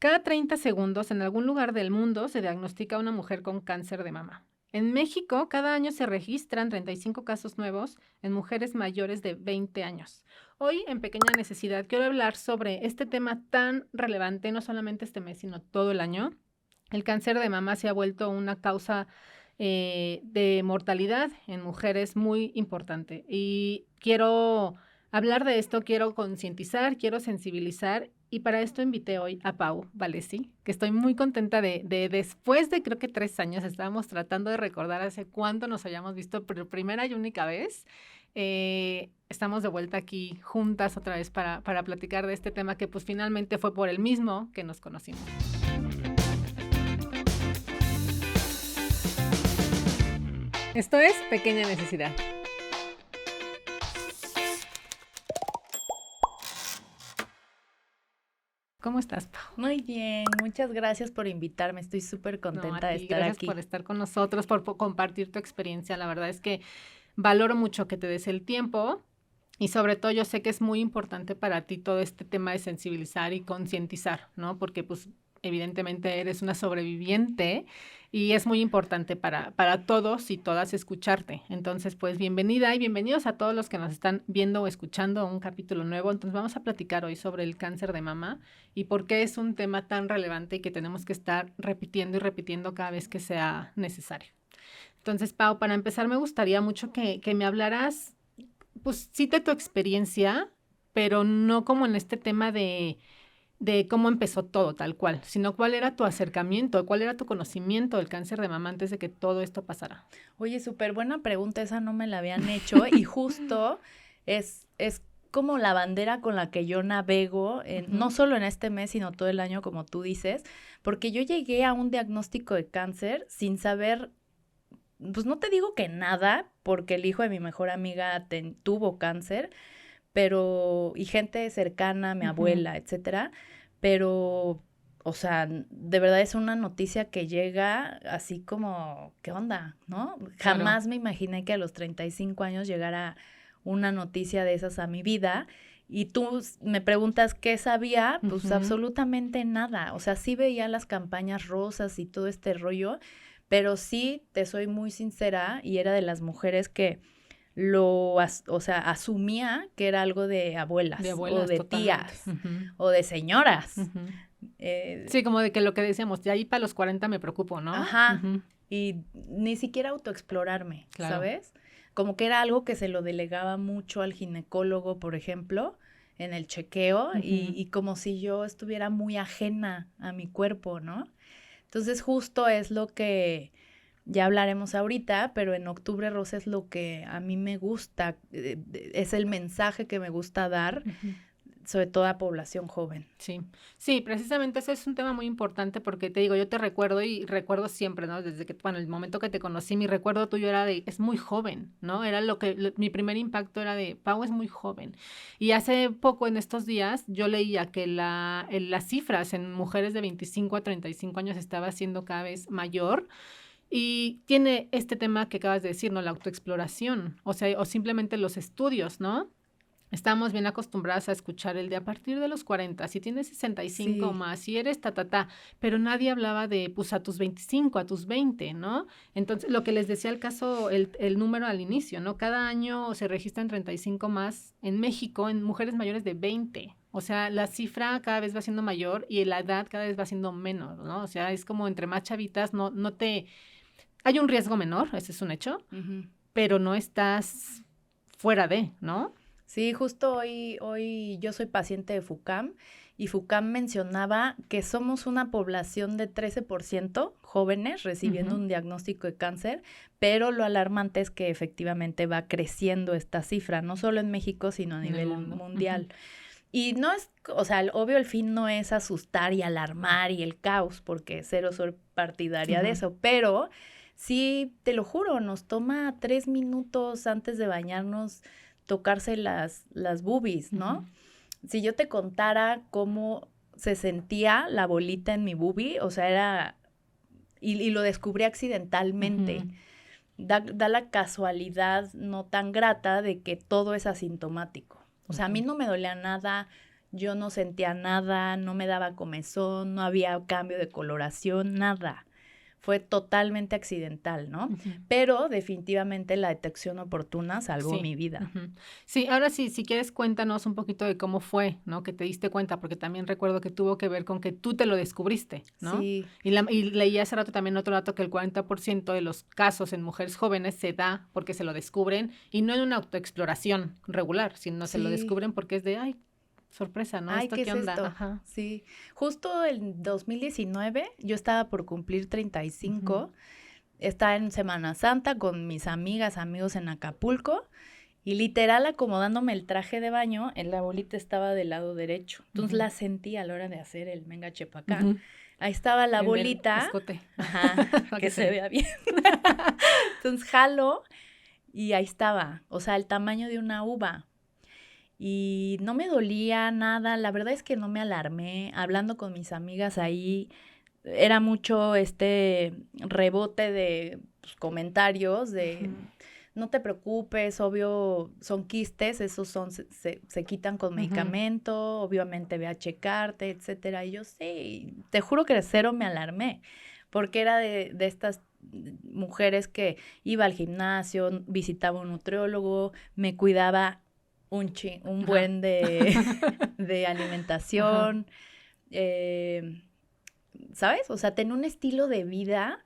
Cada 30 segundos en algún lugar del mundo se diagnostica a una mujer con cáncer de mama. En México, cada año se registran 35 casos nuevos en mujeres mayores de 20 años. Hoy, en Pequeña Necesidad, quiero hablar sobre este tema tan relevante, no solamente este mes, sino todo el año. El cáncer de mama se ha vuelto una causa de mortalidad en mujeres muy importante. Y quiero hablar de esto, quiero concientizar, quiero sensibilizar. Y para esto invité hoy a Pau Valesi, que estoy muy contenta de después de creo que 3 años, estábamos tratando de recordar hace cuánto nos hayamos visto, pero primera y única vez. Estamos de vuelta aquí juntas otra vez para platicar de este tema que pues finalmente fue por el mismo que nos conocimos. Esto es Pequeña Necesidad. ¿Cómo estás, Pau? Muy bien, muchas gracias por invitarme. Estoy súper contenta de estar gracias aquí. por estar con nosotros, por compartir tu experiencia. La verdad es que valoro mucho que te des el tiempo y sobre todo yo sé que es muy importante para ti todo este tema de sensibilizar y concientizar, ¿no? Porque pues evidentemente eres una sobreviviente y es muy importante para todos y todas escucharte. Entonces, pues bienvenida y bienvenidos a todos los que nos están viendo o escuchando un capítulo nuevo. Entonces, vamos a platicar hoy sobre el cáncer de mama y por qué es un tema tan relevante y que tenemos que estar repitiendo y repitiendo cada vez que sea necesario. Entonces, Pau, para empezar, me gustaría mucho que me hablaras, pues sí, de tu experiencia, pero no como en este tema de cómo empezó todo tal cual, sino cuál era tu acercamiento, cuál era tu conocimiento del cáncer de mama antes de que todo esto pasara. Oye, súper buena pregunta, esa no me la habían hecho y justo es como la bandera con la que yo navego, no solo en este mes, sino todo el año, como tú dices, porque yo llegué a un diagnóstico de cáncer sin saber, pues no te digo que nada, porque el hijo de mi mejor amiga tuvo cáncer, pero, y gente cercana, mi abuela, etcétera, pero, o sea, de verdad es una noticia que llega así como, ¿qué onda? ¿No? Claro. Jamás me imaginé que a los 35 años llegara una noticia de esas a mi vida. Y tú me preguntas qué sabía, pues absolutamente nada. O sea, sí veía las campañas rosas y todo este rollo, pero sí, te soy muy sincera, y era de las mujeres que asumía que era algo de abuelas o de totalmente. tías o de señoras. Sí, como de que lo que decíamos, de ahí para los 40 me preocupo, ¿no? Ajá. Y ni siquiera autoexplorarme, Claro. ¿sabes? Como que era algo que se lo delegaba mucho al ginecólogo, por ejemplo, en el chequeo, y como si yo estuviera muy ajena a mi cuerpo, ¿no? Entonces justo es lo que ya hablaremos ahorita, pero en Octubre Rosa es lo que a mí me gusta, es el mensaje que me gusta dar, sobre todo a población joven. Sí, sí, precisamente ese es un tema muy importante porque te digo, yo te recuerdo y recuerdo siempre, ¿no? Desde que, bueno, el momento que te conocí, mi recuerdo tuyo era de, es muy joven, ¿no? Era mi primer impacto era de, Pau es muy joven. Y hace poco, en estos días, yo leía que las cifras en mujeres de 25 a 35 años estaba siendo cada vez mayor. Y tiene este tema que acabas de decir, ¿no? La autoexploración, o sea, o simplemente los estudios, ¿no? Estamos bien acostumbradas a escuchar el de a partir de los 40, si tienes 65 o más, si eres pero nadie hablaba de, pues, a tus 25, a tus 20, ¿no? Entonces, lo que les decía el caso, el número al inicio, ¿no? Cada año se registran 35 más en México, en mujeres mayores de 20. O sea, la cifra cada vez va siendo mayor y la edad cada vez va siendo menor, ¿no? O sea, es como entre más chavitas, no te... Hay un riesgo menor, ese es un hecho, pero no estás fuera de, ¿no? Sí, justo hoy yo soy paciente de FUCAM y FUCAM mencionaba que somos una población de 13% jóvenes recibiendo un diagnóstico de cáncer, pero lo alarmante es que efectivamente va creciendo esta cifra, no solo en México, sino a nivel mundial. Y no es, o sea, obvio el fin no es asustar y alarmar y el caos, porque cero soy partidaria de eso, pero sí, te lo juro, nos toma 3 minutos antes de bañarnos tocarse las boobies, ¿no? Si yo te contara cómo se sentía la bolita en mi boobie, o sea, era... Y lo descubrí accidentalmente. Da la casualidad no tan grata de que todo es asintomático. O sea, a mí no me dolía nada, yo no sentía nada, no me daba comezón, no había cambio de coloración, nada. Fue totalmente accidental, ¿no? Pero definitivamente la detección oportuna salvó Sí. mi vida. Sí, ahora sí, si quieres cuéntanos un poquito de cómo fue, ¿no? Que te diste cuenta, porque también recuerdo que tuvo que ver con que tú te lo descubriste, ¿no? Sí, Y leí hace rato también otro dato que el 40% de los casos en mujeres jóvenes se da porque se lo descubren y no en una autoexploración regular, sino se lo sí. descubren porque es de, ay, sorpresa, ¿no? Ay, ¿Esto ¿qué qué es onda? esto? Ajá. Sí. Justo en 2019, yo estaba por cumplir 35, estaba en Semana Santa con mis amigas, amigos en Acapulco, y literal acomodándome el traje de baño, la bolita estaba del lado derecho. Entonces la sentí a la hora de hacer el menga chepacá. Ahí estaba la En el bolita, escote. ajá, Para que que se se... vea bien. Entonces jalo y ahí estaba, o sea, el tamaño de una uva. Y no me dolía nada, la verdad es que no me alarmé, hablando con mis amigas ahí, era mucho este rebote de pues, comentarios de no te preocupes, obvio son quistes, esos son, se quitan con medicamento, obviamente ve a checarte, etcétera. Y yo sí, te juro que de cero me alarmé, porque era de estas mujeres que iba al gimnasio, visitaba un nutriólogo, me cuidaba un buen de alimentación, ¿sabes? O sea, tener un estilo de vida,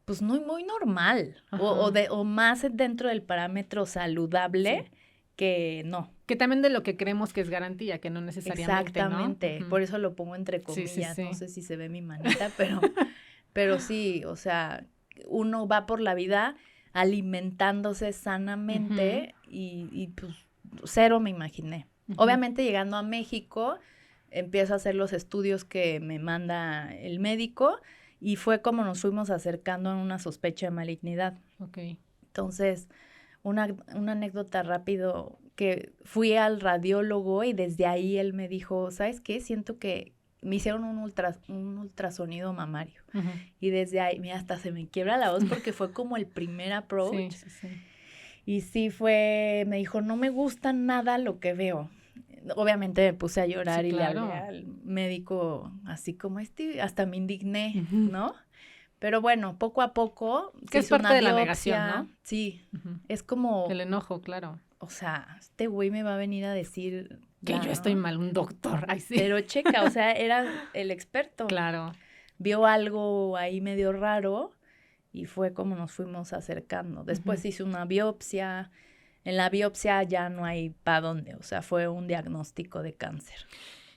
pues muy normal, o más dentro del parámetro saludable que no. Que también de lo que creemos que es garantía, que no necesariamente, ¿no? Exactamente, por eso lo pongo entre comillas, no sé si se ve mi manita, pero sí, o sea, uno va por la vida alimentándose sanamente y pues cero me imaginé. Obviamente llegando a México, empiezo a hacer los estudios que me manda el médico y fue como nos fuimos acercando a una sospecha de malignidad. Entonces, una anécdota rápido, que fui al radiólogo y desde ahí él me dijo, ¿sabes qué? Siento que me hicieron un ultrasonido mamario. Y desde ahí, mira, hasta se me quiebra la voz porque fue como el primer approach. Sí. Y sí fue, me dijo, no me gusta nada lo que veo. Obviamente me puse a llorar y le hablé al médico así como hasta me indigné, ¿no? Pero bueno, poco a poco que es parte de la negación, ¿no? Sí, es como... el enojo, claro. O sea, este güey me va a venir a decir... Que yo estoy mal, un doctor. Ay, sí. Pero checa, o sea, era el experto. Claro. Vio algo ahí medio raro y fue como nos fuimos acercando. Después hice una biopsia. En la biopsia ya no hay para dónde, o sea, fue un diagnóstico de cáncer.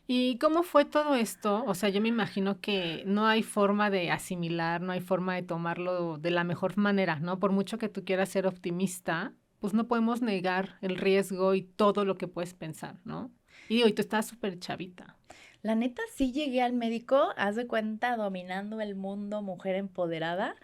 ¿Y cómo fue todo esto? O sea, yo me imagino que no hay forma de asimilar, no hay forma de tomarlo de la mejor manera, ¿no? Por mucho que tú quieras ser optimista, pues no podemos negar el riesgo y todo lo que puedes pensar, ¿no? Y digo, y tú estás súper chavita. La neta, sí llegué al médico, haz de cuenta, dominando el mundo, mujer empoderada,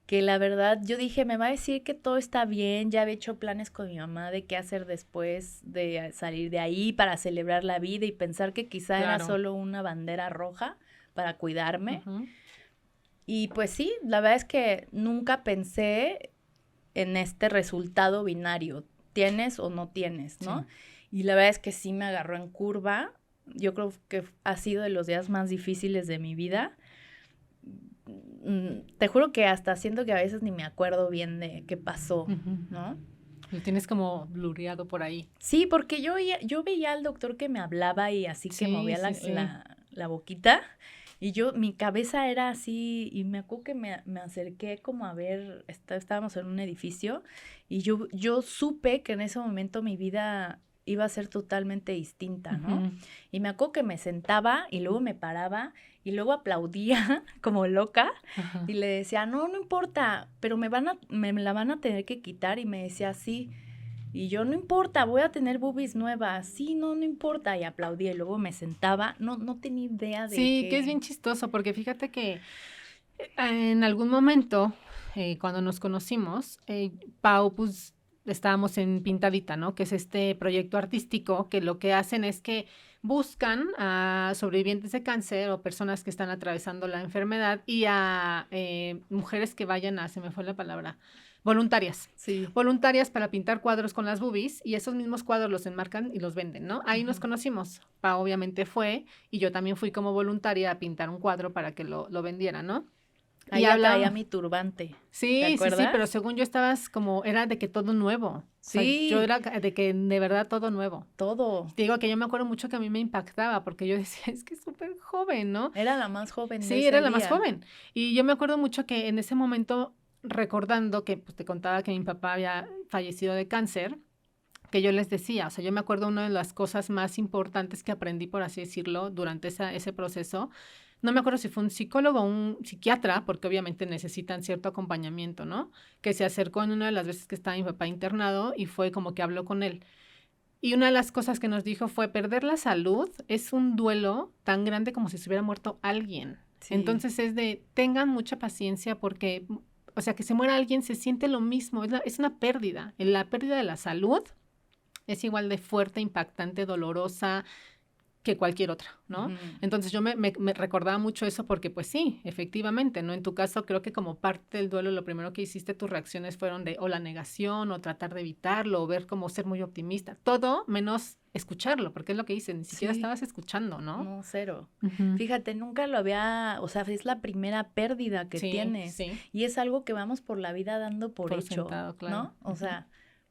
que la verdad, yo dije, me va a decir que todo está bien, ya había hecho planes con mi mamá de qué hacer después de salir de ahí para celebrar la vida y pensar que quizá era solo una bandera roja para cuidarme. Y pues sí, la verdad es que nunca pensé en este resultado binario, tienes o no tienes, ¿no? Y la verdad es que sí me agarró en curva. Yo creo que ha sido de los días más difíciles de mi vida. Te juro que hasta siento que a veces ni me acuerdo bien de qué pasó, ¿no? Lo tienes como blureado por ahí. Sí, porque yo veía al doctor que me hablaba y así que movía la boquita. Y mi cabeza era así, y me acuerdo que me acerqué como a ver, estábamos en un edificio, y yo supe que en ese momento mi vida iba a ser totalmente distinta, ¿no? Y me acuerdo que me sentaba y luego me paraba y luego aplaudía como loca y le decía, no importa, pero me la van a tener que quitar, y me decía, sí. Y yo, no importa, voy a tener boobies nuevas. Sí, no importa. Y aplaudía y luego me sentaba. No tenía idea de que es bien chistoso, porque fíjate que en algún momento, cuando nos conocimos, Pau, pues, estábamos en Pintadita, ¿no? Que es este proyecto artístico que lo que hacen es que buscan a sobrevivientes de cáncer o personas que están atravesando la enfermedad y a mujeres que vayan se me fue la palabra, voluntarias. Sí. Voluntarias para pintar cuadros con las boobies y esos mismos cuadros los enmarcan y los venden, ¿no? Ahí nos conocimos. Pa obviamente fue y yo también fui como voluntaria a pintar un cuadro para que lo vendiera, ¿no? Ahí Y ya traía hablamos. mi turbante. ¿Te Sí, sí, sí, pero acuerdas? según yo estabas como, era de que todo nuevo. O sea, yo Sí, era de que de verdad todo nuevo. todo. Te digo que yo me acuerdo mucho que a mí me impactaba porque yo decía, es que es súper joven, ¿no? Era la más joven de Sí, era ese la más día. joven. Y yo me acuerdo mucho que en ese momento, recordando que pues, te contaba que mi papá había fallecido de cáncer, que yo les decía, o sea, yo me acuerdo una de las cosas más importantes que aprendí, por así decirlo, durante ese proceso. No me acuerdo si fue un psicólogo o un psiquiatra, porque obviamente necesitan cierto acompañamiento, ¿no? Que se acercó en una de las veces que estaba mi papá internado y fue como que habló con él. Y una de las cosas que nos dijo fue, perder la salud es un duelo tan grande como si se hubiera muerto alguien. Sí. Entonces es de, tengan mucha paciencia porque, o sea, que se muera alguien se siente lo mismo, es una pérdida. La pérdida de la salud es igual de fuerte, impactante, dolorosa que cualquier otra, ¿no? Ujú. Entonces yo me recordaba mucho eso porque pues sí, efectivamente, ¿no? En tu caso creo que como parte del duelo lo primero que hiciste, tus reacciones fueron de o la negación o tratar de evitarlo o ver cómo ser muy optimista, todo menos escucharlo, porque es lo que dices, ni siquiera Sí, estabas escuchando, ¿no? no, cero. Ujú. Fíjate, nunca lo había, o sea, es la primera pérdida que Sí, tienes sí, y es algo que vamos por la vida dando por por hecho, sentado, claro. ¿no? O Ujú. sea,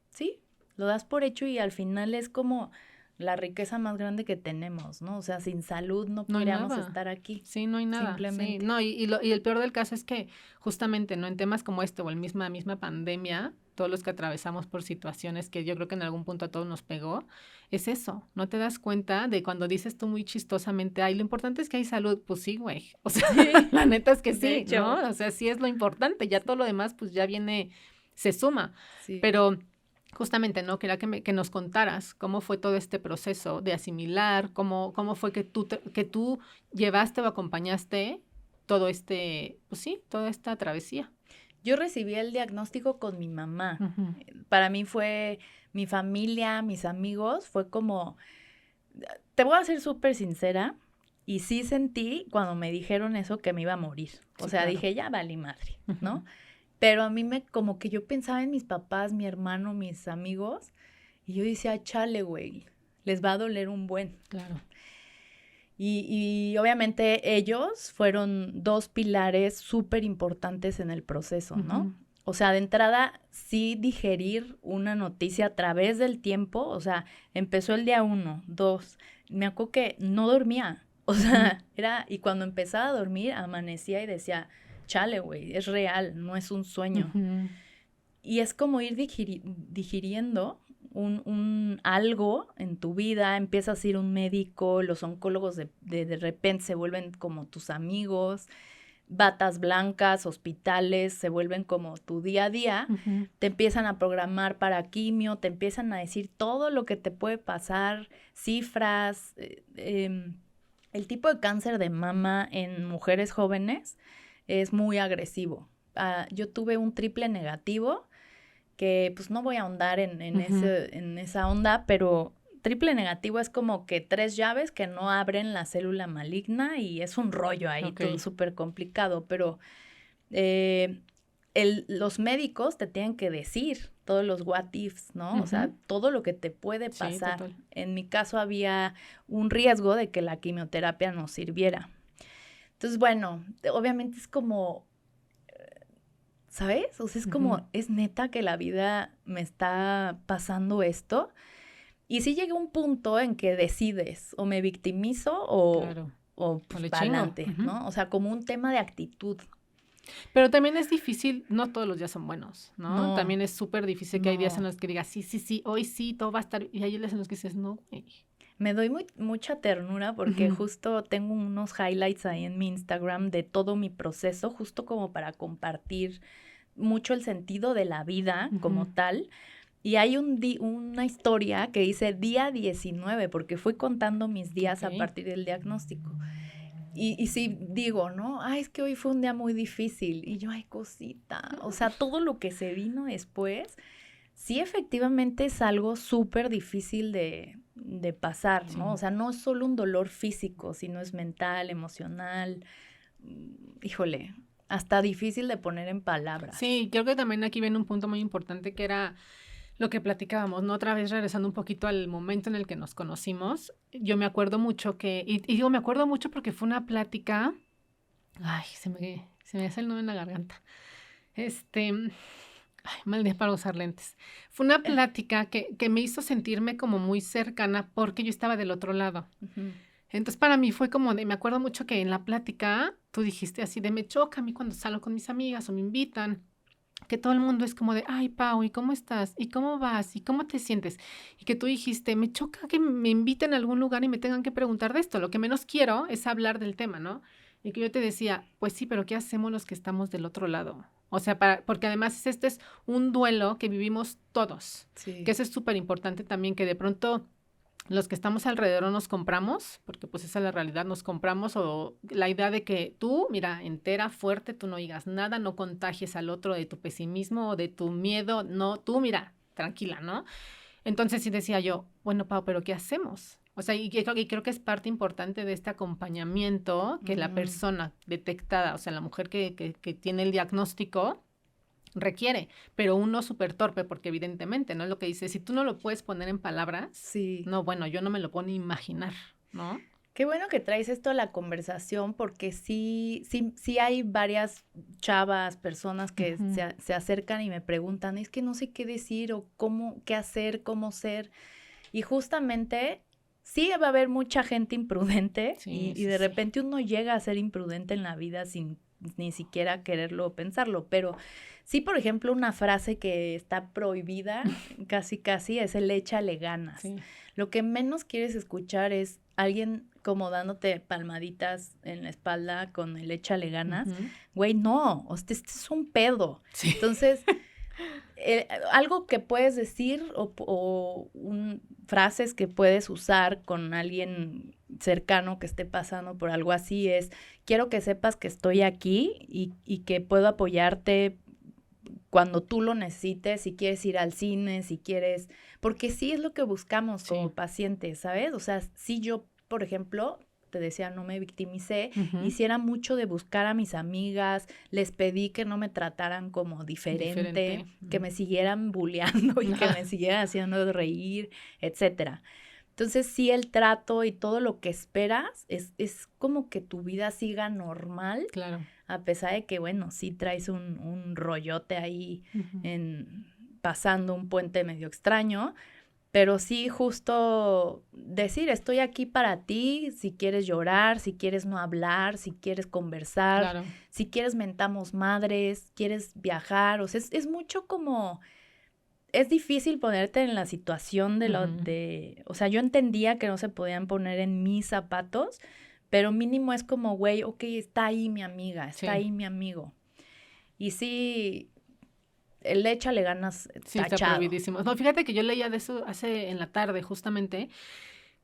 sí, lo das por hecho y al final es como la riqueza más grande que tenemos, ¿no? O sea, sin salud no No hay podríamos nada. estar aquí, Sí, no hay nada. Sí, simplemente. no, y el peor del caso es que justamente, ¿no? En temas como este o el misma pandemia, todos los que atravesamos por situaciones que yo creo que en algún punto a todos nos pegó, es eso. No te das cuenta de cuando dices tú muy chistosamente, ay, lo importante es que hay salud. Pues sí, güey. O sea, Sí, la neta es que de sí, ¿no? hecho. O sea, sí es lo importante. Ya todo lo demás, pues ya viene, se suma. Sí. Pero justamente, ¿no? Quería que nos contaras cómo fue todo este proceso de asimilar, cómo fue que que tú llevaste o acompañaste todo este, pues sí, toda esta travesía. Yo recibí el diagnóstico con mi mamá. Ujú. Para mí fue mi familia, mis amigos, fue como, te voy a ser súper sincera, y sí sentí cuando me dijeron eso que me iba a morir. O Sí, sea, claro. dije, ya valí madre, Ujú. ¿no? Pero a mí como que yo pensaba en mis papás, mi hermano, mis amigos, y yo decía, chale, güey, les va a doler un buen. Claro. Y obviamente ellos fueron dos pilares súper importantes en el proceso, ¿no? Ujú. O sea, de entrada, sí digerir una noticia a través del tiempo, o sea, empezó el día 1, 2, me acuerdo que no dormía, o Ujú. sea, y cuando empezaba a dormir, amanecía y decía, chale, güey, es real, no es un sueño. Ujú. Y es como ir digiriendo algo en tu vida, empiezas a ir a un médico, los oncólogos de repente se vuelven como tus amigos, batas blancas, hospitales, se vuelven como tu día a día, Ujú. te empiezan a programar para quimio, te empiezan a decir todo lo que te puede pasar, cifras, el tipo de cáncer de mama en mujeres jóvenes es muy agresivo. Yo tuve un triple negativo que pues no voy a ahondar Ujú. en esa onda, pero triple negativo es como que 3 llaves que no abren la célula maligna y es un rollo ahí, Ok. todo súper complicado, pero eh, los médicos te tienen que decir todos los what ifs, ¿no? O sea, Ujú. todo lo que te puede Sí, pasar. total. En mi caso había un riesgo de que la quimioterapia no sirviera. Entonces, bueno, obviamente es como, ¿sabes? O sea, es Ujú. como, es neta que la vida me está pasando esto. Y sí llega un punto en que decides, o me victimizo Claro. o O pues le para chingo. adelante, Ujú. ¿no? O sea, como un tema de actitud. Pero también es difícil, no todos los días son buenos, ¿no? No, También es súper difícil que hay días en no. los que digas, sí, sí, sí, hoy sí, todo va a estar, y hay días en los que dices, no, güey. Me doy mucha ternura porque Ujú. justo tengo unos highlights ahí en mi Instagram de todo mi proceso, justo como para compartir mucho el sentido de la vida como Ujú. tal. Y hay una historia que dice día 19 porque fui contando mis días a Ok. partir del diagnóstico. Y sí digo, ¿no? Ay, es que hoy fue un día muy difícil. Y yo, ay, cosita. O sea, todo lo que se vino después, sí efectivamente es algo súper difícil de pasar, ¿no? O Sí. sea, no es solo un dolor físico, sino es mental, emocional. Híjole, hasta difícil de poner en palabras. Sí, creo que también aquí viene un punto muy importante que era lo que platicábamos, ¿no? Otra vez regresando un poquito al momento en el que nos conocimos, yo me acuerdo mucho y digo, me acuerdo mucho porque fue una plática, ay, se me hace el nudo en la garganta, mal día para usar lentes. Fue una plática que me hizo sentirme como muy cercana porque yo estaba del otro lado. Ujú. Entonces, para mí fue como me acuerdo mucho que en la plática tú dijiste así de me choca a mí cuando salgo con mis amigas o me invitan, que todo el mundo es como de, ay, Pau, ¿y cómo estás? ¿Y cómo vas? ¿Y cómo te sientes? Y que tú dijiste, me choca que me inviten a algún lugar y me tengan que preguntar de esto. Lo que menos quiero es hablar del tema, ¿no? Y que yo te decía, pues sí, pero ¿qué hacemos los que estamos del otro lado? O sea, porque además este es un duelo que vivimos todos, Sí. que eso es súper importante también, que de pronto los que estamos alrededor nos compramos, porque pues esa es la realidad, nos compramos o la idea de que tú, mira, entera, fuerte, tú no digas nada, no contagies al otro de tu pesimismo o de tu miedo, no, tú mira, tranquila, ¿no? Entonces sí decía yo, bueno, Pau, pero ¿qué hacemos? O sea, y creo que es parte importante de este acompañamiento que la persona detectada, o sea, la mujer que tiene el diagnóstico, requiere, pero uno súper torpe, porque evidentemente, ¿no? Lo que dice, si tú no lo puedes poner en palabras, Sí. no, bueno, yo no me lo puedo ni imaginar, ¿no? Qué bueno que traes esto a la conversación porque sí hay varias chavas, personas que se acercan y me preguntan, es que no sé qué decir o qué hacer, cómo ser. Y justamente sí va a haber mucha gente imprudente y de repente uno llega a ser imprudente en la vida sin ni siquiera quererlo o pensarlo, pero sí, por ejemplo, una frase que está prohibida casi es el échale ganas. Sí. Lo que menos quieres escuchar es alguien como dándote palmaditas en la espalda con el échale ganas. Güey, no, este es un pedo. Sí. Entonces, algo que puedes decir frases que puedes usar con alguien cercano que esté pasando por algo así es, quiero que sepas que estoy aquí y que puedo apoyarte cuando tú lo necesites, si quieres ir al cine, si quieres, porque sí es lo que buscamos como pacientes, ¿sabes? O sea, si yo, por ejemplo, te decía, no me victimicé, hiciera mucho de buscar a mis amigas, les pedí que no me trataran como diferente. Que me siguieran bulleando y que me siguieran haciendo reír, etcétera. Entonces, sí, el trato y todo lo que esperas es como que tu vida siga normal. Claro. A pesar de que, bueno, sí traes un rollote ahí pasando un puente medio extraño, pero sí justo decir, estoy aquí para ti, si quieres llorar, si quieres no hablar, si quieres conversar, si quieres mentamos madres, quieres viajar, o sea, es mucho como... Es difícil ponerte en la situación o sea, yo entendía que no se podían poner en mis zapatos, pero mínimo es como, güey, ok, está ahí mi amiga, está ahí mi amigo. Y sí, el échale ganas sí, está prohibidísimo. No, fíjate que yo leía de eso en la tarde justamente,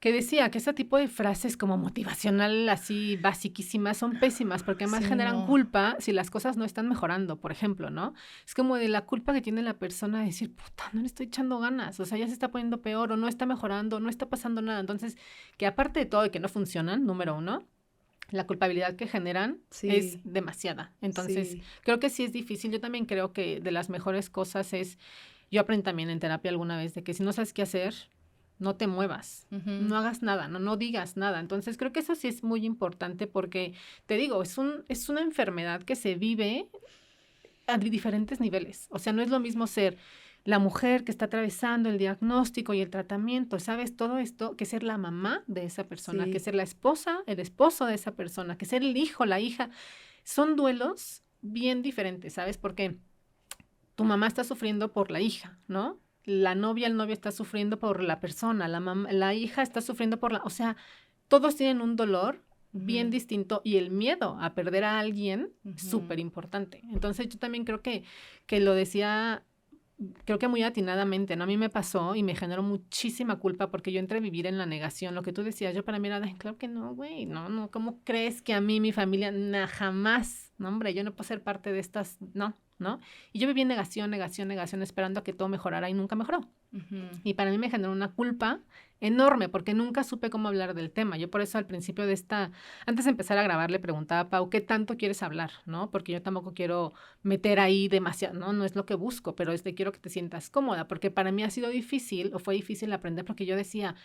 que decía que ese tipo de frases como motivacional así basiquísimas son pésimas porque además generan culpa si las cosas no están mejorando, por ejemplo, ¿no? Es como de la culpa que tiene la persona de decir, puta, no le estoy echando ganas, o sea, ya se está poniendo peor o no está mejorando, no está pasando nada. Entonces, que aparte de todo de que no funcionan, número uno, la culpabilidad que generan es demasiada. Entonces, creo que sí es difícil. Yo también creo que de las mejores cosas es, yo aprendí también en terapia alguna vez, de que si no sabes qué hacer, no te muevas, no hagas nada, no digas nada. Entonces, creo que eso sí es muy importante porque, te digo, es una enfermedad que se vive a diferentes niveles. O sea, no es lo mismo ser la mujer que está atravesando el diagnóstico y el tratamiento, ¿sabes? Todo esto, que ser la mamá de esa persona, que ser la esposa, el esposo de esa persona, que ser el hijo, la hija. Son duelos bien diferentes, ¿sabes? Porque tu mamá está sufriendo por la hija, ¿no? La novia, el novio está sufriendo por la persona, la hija está sufriendo por o sea, todos tienen un dolor bien distinto y el miedo a perder a alguien súper importante. Entonces yo también creo que lo decía, creo que muy atinadamente, ¿no? A mí me pasó y me generó muchísima culpa porque yo entré a vivir en la negación. Lo que tú decías, yo para mí era, claro que no, güey, no, ¿cómo crees que a mí, mi familia, jamás, no, hombre, yo no puedo ser parte de estas, no. Y yo viví en negación, esperando a que todo mejorara y nunca mejoró. Y para mí me generó una culpa enorme, porque nunca supe cómo hablar del tema. Yo por eso al principio antes de empezar a grabar, le preguntaba a Pau, ¿qué tanto quieres hablar? ¿No? Porque yo tampoco quiero meter ahí demasiado, ¿no? No es lo que busco, pero quiero que te sientas cómoda, porque para mí ha sido difícil, o fue difícil aprender, porque yo decía,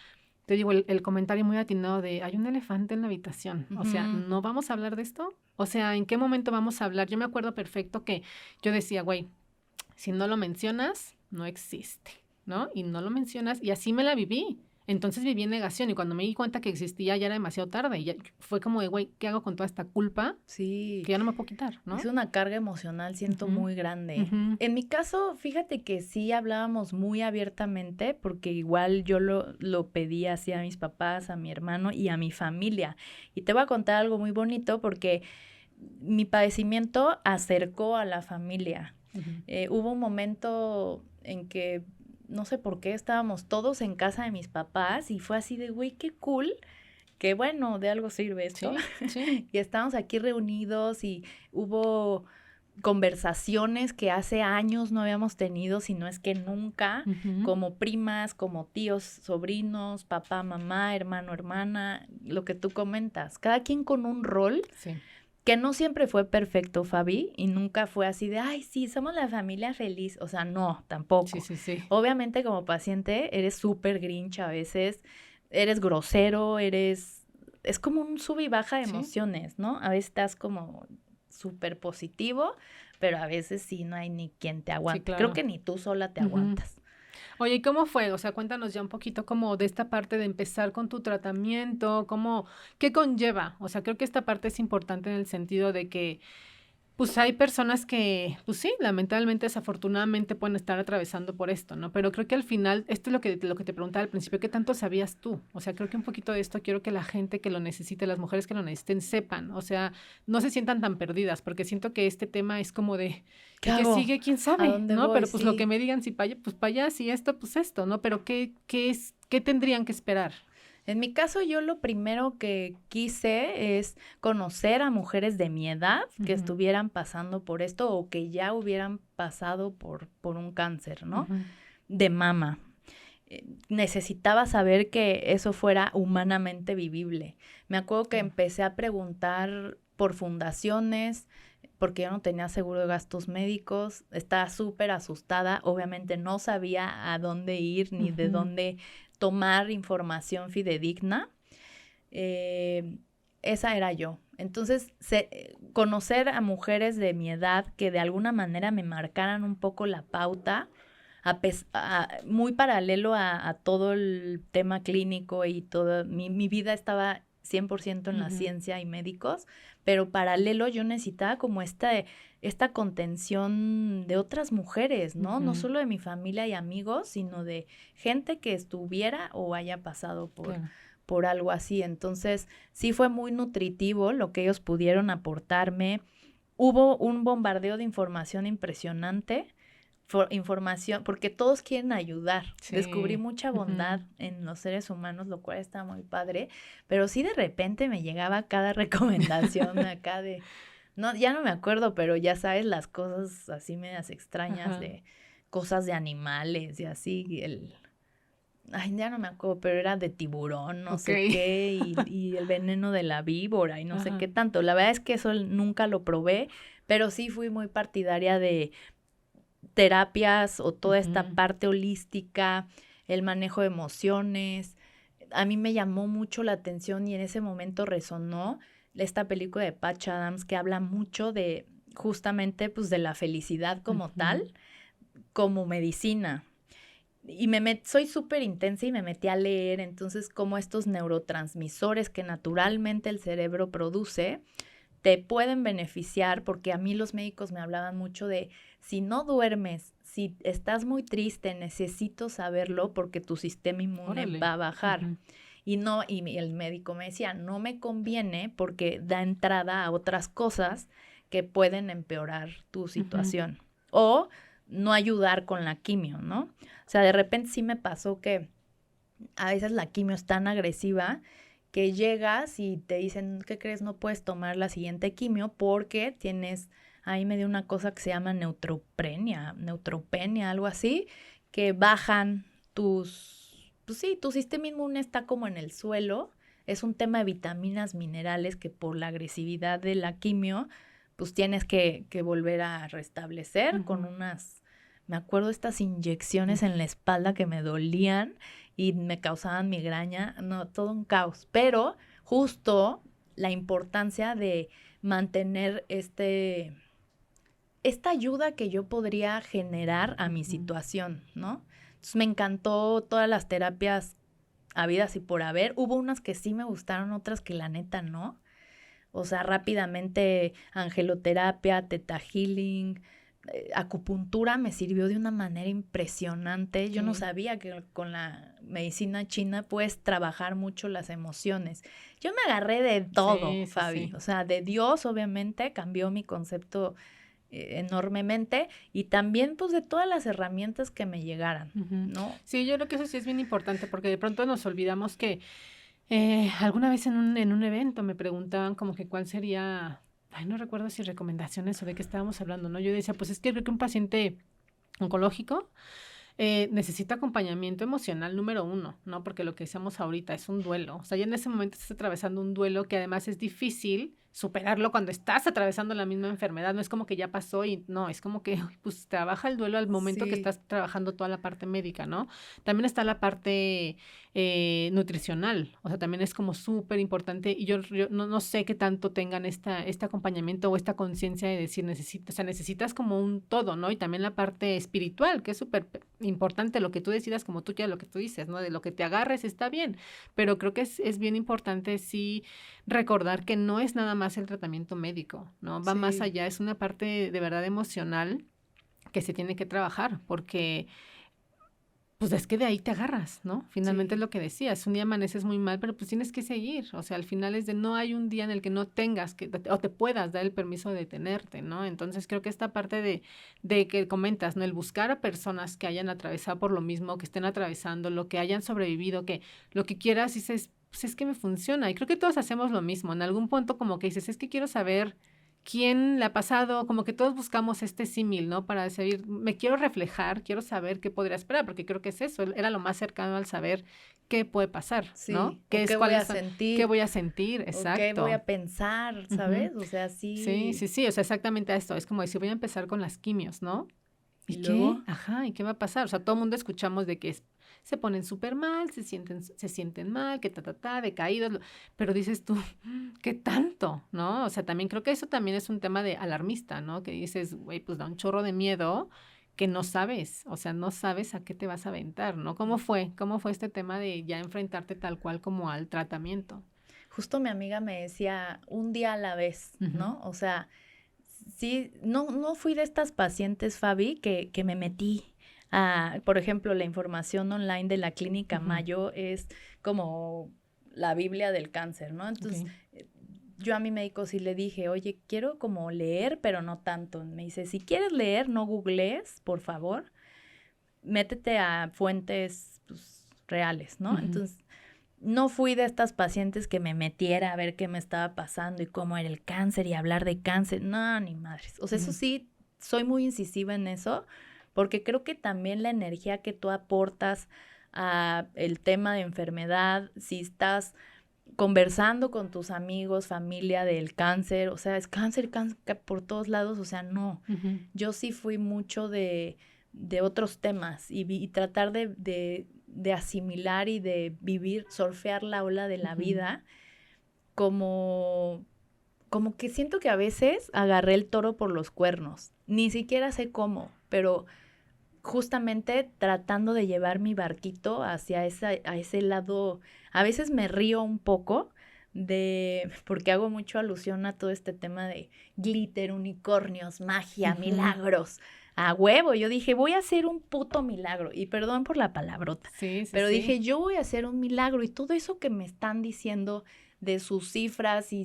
te digo, el comentario muy atinado de, hay un elefante en la habitación, o sea, Ujú. ¿no vamos a hablar de esto? O sea, ¿en qué momento vamos a hablar? Yo me acuerdo perfecto que yo decía, güey, si no lo mencionas, no existe, ¿no? Y no lo mencionas, y así me la viví. Entonces viví en negación, y cuando me di cuenta que existía ya era demasiado tarde, y ya fue como de, güey, ¿qué hago con toda esta culpa Sí, que ya no me puedo quitar, es ¿no? una carga emocional, siento, Ujú, muy grande. ujú, En mi caso, fíjate que sí hablábamos muy abiertamente, porque igual yo lo pedí así a mis papás, a mi hermano y a mi familia. Y te voy a contar algo muy bonito porque mi padecimiento acercó a la familia. ujú. Hubo un momento en que no sé por qué estábamos todos en casa de mis papás y fue así de, güey, qué cool, que bueno, de algo sirve esto. Sí, sí. Y estábamos aquí reunidos y hubo conversaciones que hace años no habíamos tenido, si no es que nunca, Ujú. como primas, como tíos, sobrinos, papá, mamá, hermano, hermana, lo que tú comentas, cada quien con un rol Sí, que no siempre fue perfecto, Fabi, y nunca fue así de, ay, sí, somos la familia feliz. O sea, no, sí, tampoco. sí, sí. Obviamente como paciente eres súper grinch a veces, eres grosero, es como un sub y baja de Sí, emociones, ¿no? A veces estás como súper positivo, pero a veces sí no hay ni quien te sí, aguante. Creo claro. que ni tú sola te Ujú. aguantas. Oye, ¿y cómo fue? O sea, cuéntanos ya un poquito como de esta parte de empezar con tu tratamiento, qué conlleva. O sea, creo que esta parte es importante en el sentido de que pues hay personas que, pues sí, lamentablemente, desafortunadamente pueden estar atravesando por esto, ¿no? Pero creo que al final, esto es lo que te preguntaba al principio, ¿qué tanto sabías tú? O sea, creo que un poquito de esto quiero que la gente que lo necesite, las mujeres que lo necesiten, sepan, o sea, no se sientan tan perdidas, porque siento que este tema es como de, ¿Qué ¿y qué hago? sigue? ¿Quién ¿A sabe? dónde ¿No? voy? Pero pues lo que Sí. me digan, si para allá, pues para allá, si esto, pues esto, ¿no? Pero ¿qué tendrían que esperar? En mi caso, yo lo primero que quise es conocer a mujeres de mi edad que Ujú, estuvieran pasando por esto o que ya hubieran pasado por un cáncer, ¿no? ujú, De mama. Necesitaba saber que eso fuera humanamente vivible. Me acuerdo que claro. empecé a preguntar por fundaciones, porque yo no tenía seguro de gastos médicos, estaba súper asustada, obviamente no sabía a dónde ir ni de Ujú, dónde tomar información fidedigna. Eh, Esa era yo. Entonces, conocer a mujeres de mi edad que de alguna manera me marcaran un poco la pauta, muy paralelo a todo el tema clínico y toda mi vida estaba 100% en la ujú, ciencia y médicos, pero paralelo yo necesitaba como esta contención de otras mujeres, ¿no? No ujú, solo de mi familia y amigos, sino de gente que estuviera o haya pasado claro. por algo así. Entonces, sí fue muy nutritivo lo que ellos pudieron aportarme. Hubo un bombardeo de información impresionante, información, porque todos quieren ayudar. Descubrí Sí. mucha bondad Ujú. en los seres humanos, lo cual está muy padre, pero sí de repente me llegaba cada recomendación acá de, no, ya no me acuerdo, pero ya sabes, las cosas así medias extrañas Ajá. de cosas de animales y así, ay, ya no me acuerdo, pero era de tiburón, no sé Okey. qué, y el veneno de la víbora y no sé Ajá. qué tanto. La verdad es que eso nunca lo probé, pero sí fui muy partidaria de terapias o toda esta Ujú. parte holística, el manejo de emociones. A mí me llamó mucho la atención y en ese momento resonó esta película de Patch Adams que habla mucho de justamente pues de la felicidad como tal, Ujú. como medicina. Y soy súper intensa y me metí a leer, entonces como estos neurotransmisores que naturalmente el cerebro produce, te pueden beneficiar, porque a mí los médicos me hablaban mucho de, si no duermes, si estás muy triste, necesito saberlo porque tu sistema inmune Órale. va a bajar. Ujú. Y no, y el médico me decía, no me conviene porque da entrada a otras cosas que pueden empeorar tu Ujú. situación o no ayudar con la quimio, ¿no? O sea, de repente sí me pasó que a veces la quimio es tan agresiva que llegas y te dicen, ¿qué crees? No puedes tomar la siguiente quimio porque tienes, ahí me dio una cosa que se llama neutropenia, algo así, que bajan pues sí, tu sistema inmune está como en el suelo. Es un tema de vitaminas, minerales que por la agresividad de la quimio, pues tienes que volver a restablecer con unas, me acuerdo estas inyecciones en la espalda que me dolían y me causaban migraña, no, todo un caos. Pero justo la importancia de mantener esta ayuda que yo podría generar a mi situación, ¿no? Entonces me encantó todas las terapias habidas y por haber. Hubo unas que sí me gustaron, otras que la neta no. O sea, rápidamente angeloterapia, teta healing, acupuntura me sirvió de una manera impresionante. Yo no sabía que con la medicina china puedes trabajar mucho las emociones. Yo me agarré de todo, Fabi. Sí. O sea, de Dios obviamente cambió mi concepto enormemente y también pues de todas las herramientas que me llegaran, ¿no? Sí, yo creo que eso sí es bien importante porque de pronto nos olvidamos que alguna vez en un evento me preguntaban como que cuál sería, no recuerdo si recomendaciones o de qué estábamos hablando, ¿no? Yo decía, pues es que creo que un paciente oncológico necesita acompañamiento emocional número 1, ¿no? Porque lo que decíamos ahorita es un duelo. O sea, ya en ese momento estás atravesando un duelo que además es difícil superarlo cuando estás atravesando la misma enfermedad. No es como que ya pasó y no, es como que pues trabaja el duelo al momento que estás trabajando toda la parte médica, ¿no? También está la parte nutricional. O sea, también es como súper importante y yo no sé qué tanto tengan este acompañamiento o esta conciencia de decir necesitas como un todo, ¿no? Y también la parte espiritual, que es súper importante, lo que tú decidas como tú quieras, lo que tú dices, ¿no? De lo que te agarres está bien, pero creo que es bien importante sí recordar que no es nada más el tratamiento médico, ¿no? Va más allá, es una parte de verdad emocional que se tiene que trabajar, porque pues es que de ahí te agarras, ¿no? Finalmente es lo que decías, un día amaneces muy mal, pero pues tienes que seguir, o sea, al final es de no hay un día en el que no tengas que, o te puedas dar el permiso de detenerte, ¿no? Entonces creo que esta parte de que comentas, ¿no? El buscar a personas que hayan atravesado por lo mismo, que estén atravesando, lo que hayan sobrevivido, que lo que quieras dices, pues es que me funciona, y creo que todos hacemos lo mismo, en algún punto como que dices, es que quiero saber quién le ha pasado, como que todos buscamos este símil, ¿no? Para decir, me quiero reflejar, quiero saber qué podría esperar, porque creo que es eso, era lo más cercano al saber qué puede pasar, ¿no? ¿Qué voy a sentir? ¿Qué voy a sentir? Exacto. ¿Qué voy a pensar? ¿Sabes? O sea, Sí, o sea, exactamente esto, es como decir, voy a empezar con las quimios, ¿no? ¿Y luego? ¿Qué? Ajá, ¿y qué va a pasar? O sea, todo el mundo escuchamos de que se ponen súper mal, se sienten mal, que decaídos, pero dices tú, ¿qué tanto? ¿No? O sea, también creo que eso también es un tema de alarmista, ¿no? Que dices, güey, pues da un chorro de miedo que no sabes, o sea, no sabes a qué te vas a aventar, ¿no? ¿Cómo fue este tema de ya enfrentarte tal cual como al tratamiento? Justo mi amiga me decía, un día a la vez, ¿no? O sea, sí, no fui de estas pacientes, Fabi, que me metí a, por ejemplo, la información online de la Clínica Mayo es como la Biblia del cáncer, ¿no? Entonces, yo a mi médico sí le dije, oye, quiero como leer, pero no tanto. Me dice, si quieres leer, no googlees, por favor, métete a fuentes pues, reales, ¿no? Entonces, no fui de estas pacientes que me metiera a ver qué me estaba pasando y cómo era el cáncer y hablar de cáncer. No, ni madres. O sea, eso sí, soy muy incisiva en eso, porque creo que también la energía que tú aportas a el tema de enfermedad, si estás conversando con tus amigos, familia del cáncer, o sea, es cáncer por todos lados, o sea, no. Yo sí fui mucho de otros temas y tratar de asimilar y de vivir, surfear la ola de la vida, como que siento que a veces agarré el toro por los cuernos. Ni siquiera sé cómo, pero justamente tratando de llevar mi barquito hacia a ese lado. A veces me río un poco porque hago mucho alusión a todo este tema de glitter, unicornios, magia, milagros. A huevo, yo dije, voy a hacer un puto milagro. Y perdón por la palabrota. Pero dije, yo voy a hacer un milagro. Y todo eso que me están diciendo de sus cifras y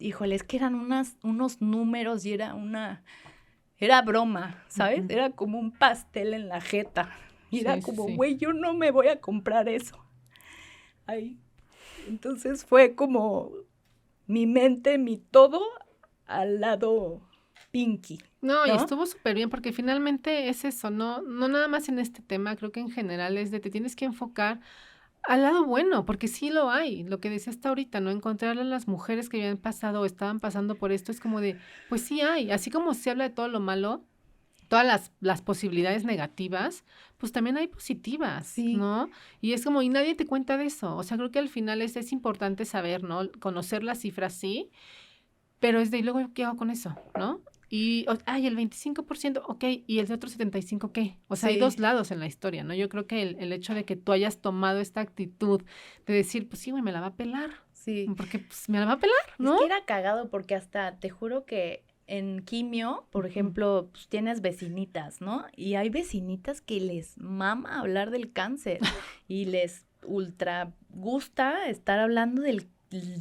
híjole, es que eran unos números y era broma, ¿sabes? Era como un pastel en la jeta. Y era como, güey, yo no me voy a comprar eso. Ay. Entonces fue como mi mente, mi todo al lado Pinky, No, y ¿no? estuvo súper bien porque finalmente es eso, no nada más en este tema, creo que en general es de te tienes que enfocar al lado bueno, porque sí lo hay, lo que decía hasta ahorita, ¿no? Encontrar a las mujeres que habían pasado o estaban pasando por esto es como de, pues sí hay, así como se habla de todo lo malo, todas las posibilidades negativas, pues también hay positivas, Sí, ¿no? Y es como, y nadie te cuenta de eso, o sea, creo que al final es importante saber, ¿no? Conocer las cifras, sí, pero es de, ¿y luego qué hago con eso? ¿No? Y, ay, el 25%, ok, ¿y el otro 75%, qué? O sea, hay sí, dos lados en la historia, ¿no? Yo creo que el hecho de que tú hayas tomado esta actitud de decir, pues sí, güey, me la va a pelar, sí. porque pues me la va a pelar, Es ¿no? que era cagado porque hasta, te juro que en quimio, por Ujú. ejemplo, pues tienes vecinitas, ¿no? Y hay vecinitas que les mama hablar del cáncer y les ultra gusta estar hablando del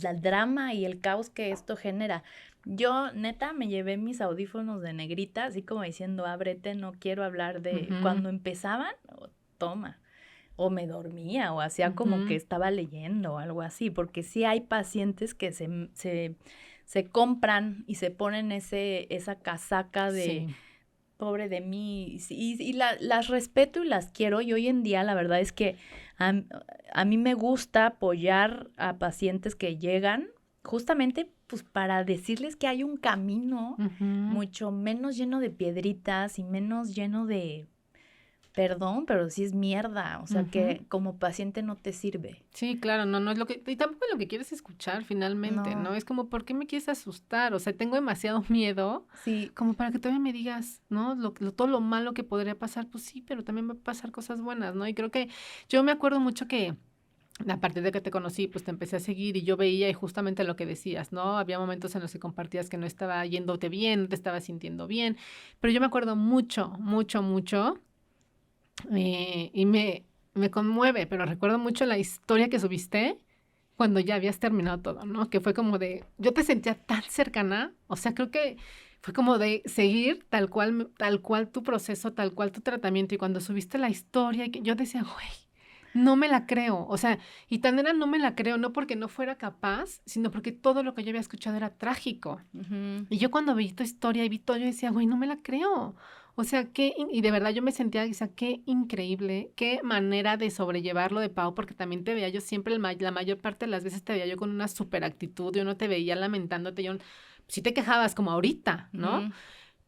la drama y el caos que esto genera. Yo, neta, me llevé mis audífonos de negrita, así como diciendo, ábrete, no quiero hablar de... Ujú, Cuando empezaban, toma, o me dormía o hacía como que ujú. estaba leyendo o algo así, porque sí hay pacientes que se compran y se ponen esa casaca de Sí. pobre de mí y las respeto y las quiero y hoy en día la verdad es que a, a mí me gusta apoyar a pacientes que llegan justamente pues para decirles que hay un camino Ujú. mucho menos lleno de piedritas y menos lleno de perdón, pero sí es mierda, o sea, Ujú. que como paciente no te sirve. Sí, claro, no es lo que, y tampoco es lo que quieres escuchar finalmente, No, ¿no? Es como, ¿por qué me quieres asustar? O sea, tengo demasiado miedo sí, como para que todavía me digas, ¿no? Todo lo malo que podría pasar, pues sí, pero también va a pasar cosas buenas, ¿no? Y creo que yo me acuerdo mucho que a partir de que te conocí, pues te empecé a seguir y yo veía y justamente lo que decías, ¿no? Había momentos en los que compartías que no estaba yéndote bien, no te estabas sintiendo bien, pero yo me acuerdo mucho, mucho, mucho y me conmueve, pero recuerdo mucho la historia que subiste cuando ya habías terminado todo, ¿no? Que fue como de, yo te sentía tan cercana, o sea, creo que fue como de seguir tal cual tu proceso, tal cual tu tratamiento, y cuando subiste la historia, y que yo decía, güey, no me la creo, o sea, y tan era no me la creo, no porque no fuera capaz, sino porque todo lo que yo había escuchado era trágico. ujú, Y yo cuando vi tu historia y vi todo, yo decía, güey, no me la creo. O sea, y de verdad yo me sentía, o sea, qué increíble, qué manera de sobrellevarlo de Pau, porque también te veía yo siempre, la mayor parte de las veces te veía yo con una super actitud, yo no te veía lamentándote, yo sí te quejabas como ahorita, ¿no? ujú.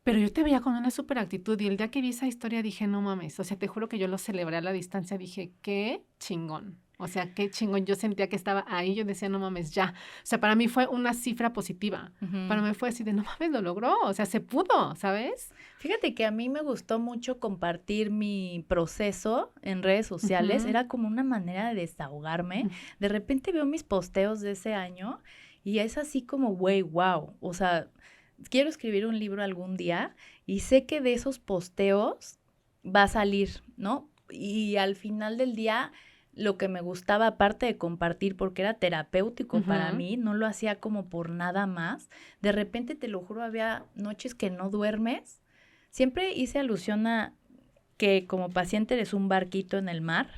Pero yo te veía con una super actitud y el día que vi esa historia dije, no mames, o sea, te juro que yo lo celebré a la distancia, dije, qué chingón. O sea, qué chingón. Yo sentía que estaba ahí, yo decía, no mames, ya. O sea, para mí fue una cifra positiva. Para Ujú. mí fue así de, no mames, lo logró. O sea, se pudo, ¿sabes? Fíjate que a mí me gustó mucho compartir mi proceso en redes sociales, Ujú, era como una manera de desahogarme. De repente veo mis posteos de ese año y es así como, güey, wow, o sea, quiero escribir un libro algún día y sé que de esos posteos va a salir, ¿no? Y al final del día, lo que me gustaba, aparte de compartir, porque era terapéutico para ujú. mí, no lo hacía como por nada más. De repente, te lo juro, había noches que no duermes. Siempre hice alusión a que como paciente eres un barquito en el mar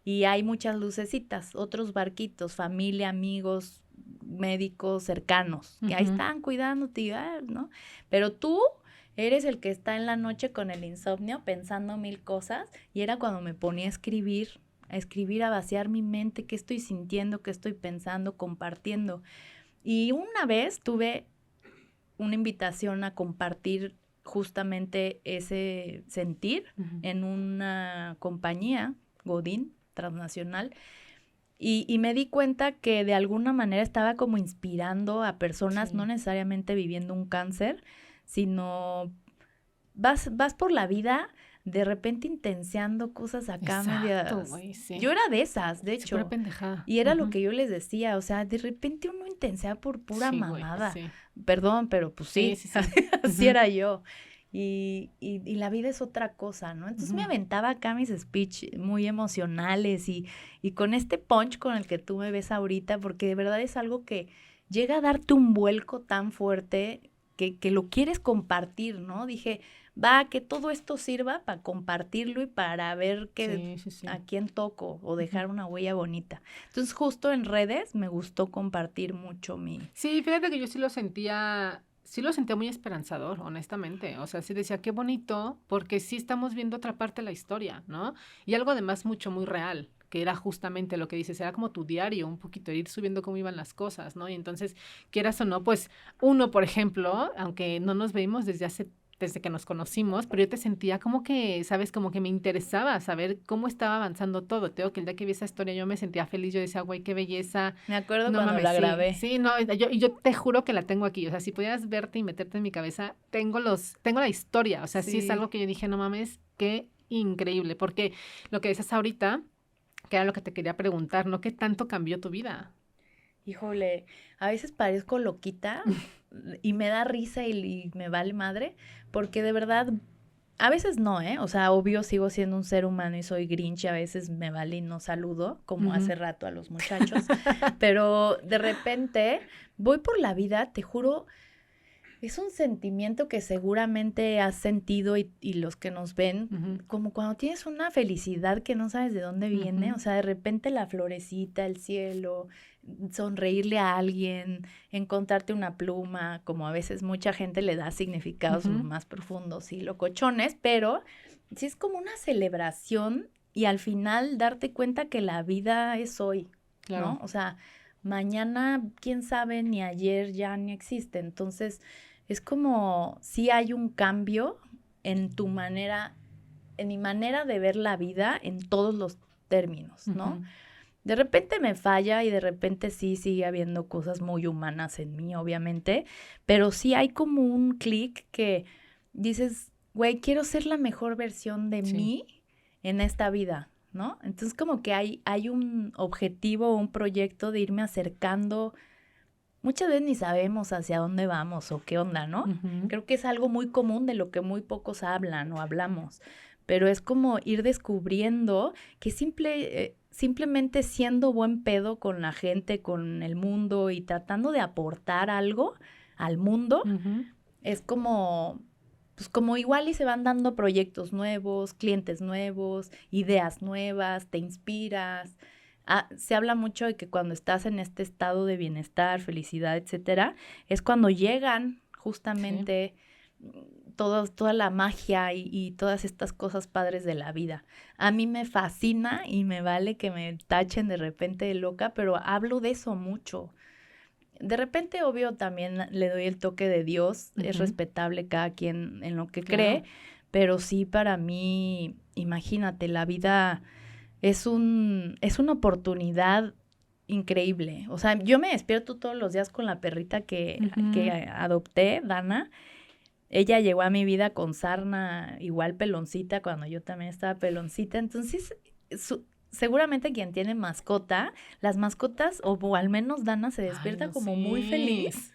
y hay muchas lucecitas, otros barquitos, familia, amigos, médicos cercanos, que ahí Ujú. están cuidándote, ¿no? Pero tú eres el que está en la noche con el insomnio pensando mil cosas y era cuando me ponía a escribir, a vaciar mi mente, qué estoy sintiendo, qué estoy pensando, compartiendo. Y una vez tuve una invitación a compartir justamente ese sentir Ujú. en una compañía, Godín, transnacional, y me di cuenta que de alguna manera estaba como inspirando a personas, no Sí. necesariamente viviendo un cáncer, sino vas por la vida de repente intenseando cosas acá Exacto, medias. güey, sí. Yo era de esas, de Sí, pura hecho. pendejada. Y era lo Ujú. que yo les decía, o sea, de repente uno intensea por pura Sí, güey, mamada. sí. Perdón, pero pues Sí, sí, sí, sí. así Ujú, era yo. Y la vida es otra cosa, ¿no? Entonces me ujú. aventaba acá mis speech muy emocionales y con este punch con el que tú me ves ahorita, porque de verdad es algo que llega a darte un vuelco tan fuerte que lo quieres compartir, ¿no? Dije, va, que todo esto sirva para compartirlo y para ver que Sí, sí, sí. a quién toco o Ujú. dejar una huella bonita. Entonces, justo en redes me gustó compartir mucho mi... Sí, fíjate que yo sí lo sentía, sí lo sentía muy esperanzador, honestamente. O sea, sí decía, qué bonito, porque sí estamos viendo otra parte de la historia, ¿no? Y algo además mucho, muy real, que era justamente lo que dices, era como tu diario, un poquito, ir subiendo cómo iban las cosas, ¿no? Y entonces, quieras o no, pues uno, por ejemplo, aunque no nos veimos desde que nos conocimos, pero yo te sentía como que, ¿sabes? Como que me interesaba saber cómo estaba avanzando todo. Tengo que el día que vi esa historia yo me sentía feliz, yo decía, güey, qué belleza. Me acuerdo No cuando mames, la sí, grabé. sí, no, yo te juro que la tengo aquí, o sea, si pudieras verte y meterte en mi cabeza, tengo la historia, o sea, sí es Sí. algo que yo dije, no mames, qué increíble, porque lo que dices ahorita, que era lo que te quería preguntar, ¿no? ¿Qué tanto cambió tu vida? Híjole, a veces parezco loquita y me da risa y me vale madre, porque de verdad, a veces no, ¿eh? O sea, obvio sigo siendo un ser humano y soy Grinch, a veces me vale y no saludo, como Ujú. hace rato a los muchachos, pero de repente voy por la vida, te juro, es un sentimiento que seguramente has sentido y los que nos ven, Ujú, como cuando tienes una felicidad que no sabes de dónde viene, ujú, o sea, de repente la florecita, el cielo, sonreírle a alguien, encontrarte una pluma, como a veces mucha gente le da significados ujú, más profundos y locochones, pero sí es como una celebración y al final darte cuenta que la vida es hoy, claro. ¿no? O sea, mañana, quién sabe, ni ayer ya ni existe, entonces es como si hay un cambio en tu manera, en mi manera de ver la vida en todos los términos, ¿no? Ujú, De repente me falla y de repente sí sigue habiendo cosas muy humanas en mí, obviamente, pero sí hay como un clic que dices, güey, quiero ser la mejor versión de sí. mí en esta vida, ¿no? Entonces como que hay un objetivo, un proyecto de irme acercando. Muchas veces ni sabemos hacia dónde vamos o qué onda, ¿no? Ujú, Creo que es algo muy común de lo que muy pocos hablan o hablamos, pero es como ir descubriendo que simplemente siendo buen pedo con la gente, con el mundo y tratando de aportar algo al mundo, ujú, es como, pues como igual y se van dando proyectos nuevos, clientes nuevos, ideas nuevas, te inspiras. Se habla mucho de que cuando estás en este estado de bienestar, felicidad, etcétera, es cuando llegan sí. justamente toda la magia y todas estas cosas padres de la vida. A mí me fascina y me vale que me tachen de repente de loca, pero hablo de eso mucho. De repente, obvio, también le doy el toque de Dios, es Ujú, respetable cada quien en lo que cree, claro. pero sí para mí, imagínate, la vida es una oportunidad increíble. O sea, yo me despierto todos los días con la perrita que Ujú, adopté, Dana. Ella llegó a mi vida con sarna igual peloncita cuando yo también estaba peloncita. Entonces, seguramente quien tiene mascota, las mascotas, o al menos Dana se ay, despierta no, como muy sí. feliz.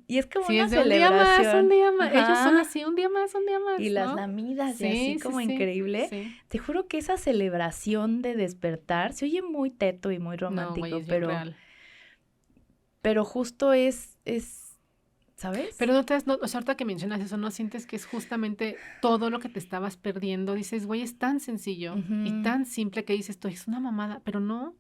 Y es como Sí, una es de un día más, un celebración. día más. Ellos son Ajá. así, un día más, un día Y más, las ¿no? lamidas y así Sí, sí, como sí, increíble. sí. Te juro que esa celebración de despertar se oye muy teto y muy No, güey, romántico, es bien real. pero justo ¿sabes? Pero no te das, no, o sea, ahorita que mencionas eso, ¿no sientes que es justamente todo lo que te estabas perdiendo? Dices, güey, es tan sencillo y Ujú. tan simple que dices, esto es una mamada, pero no.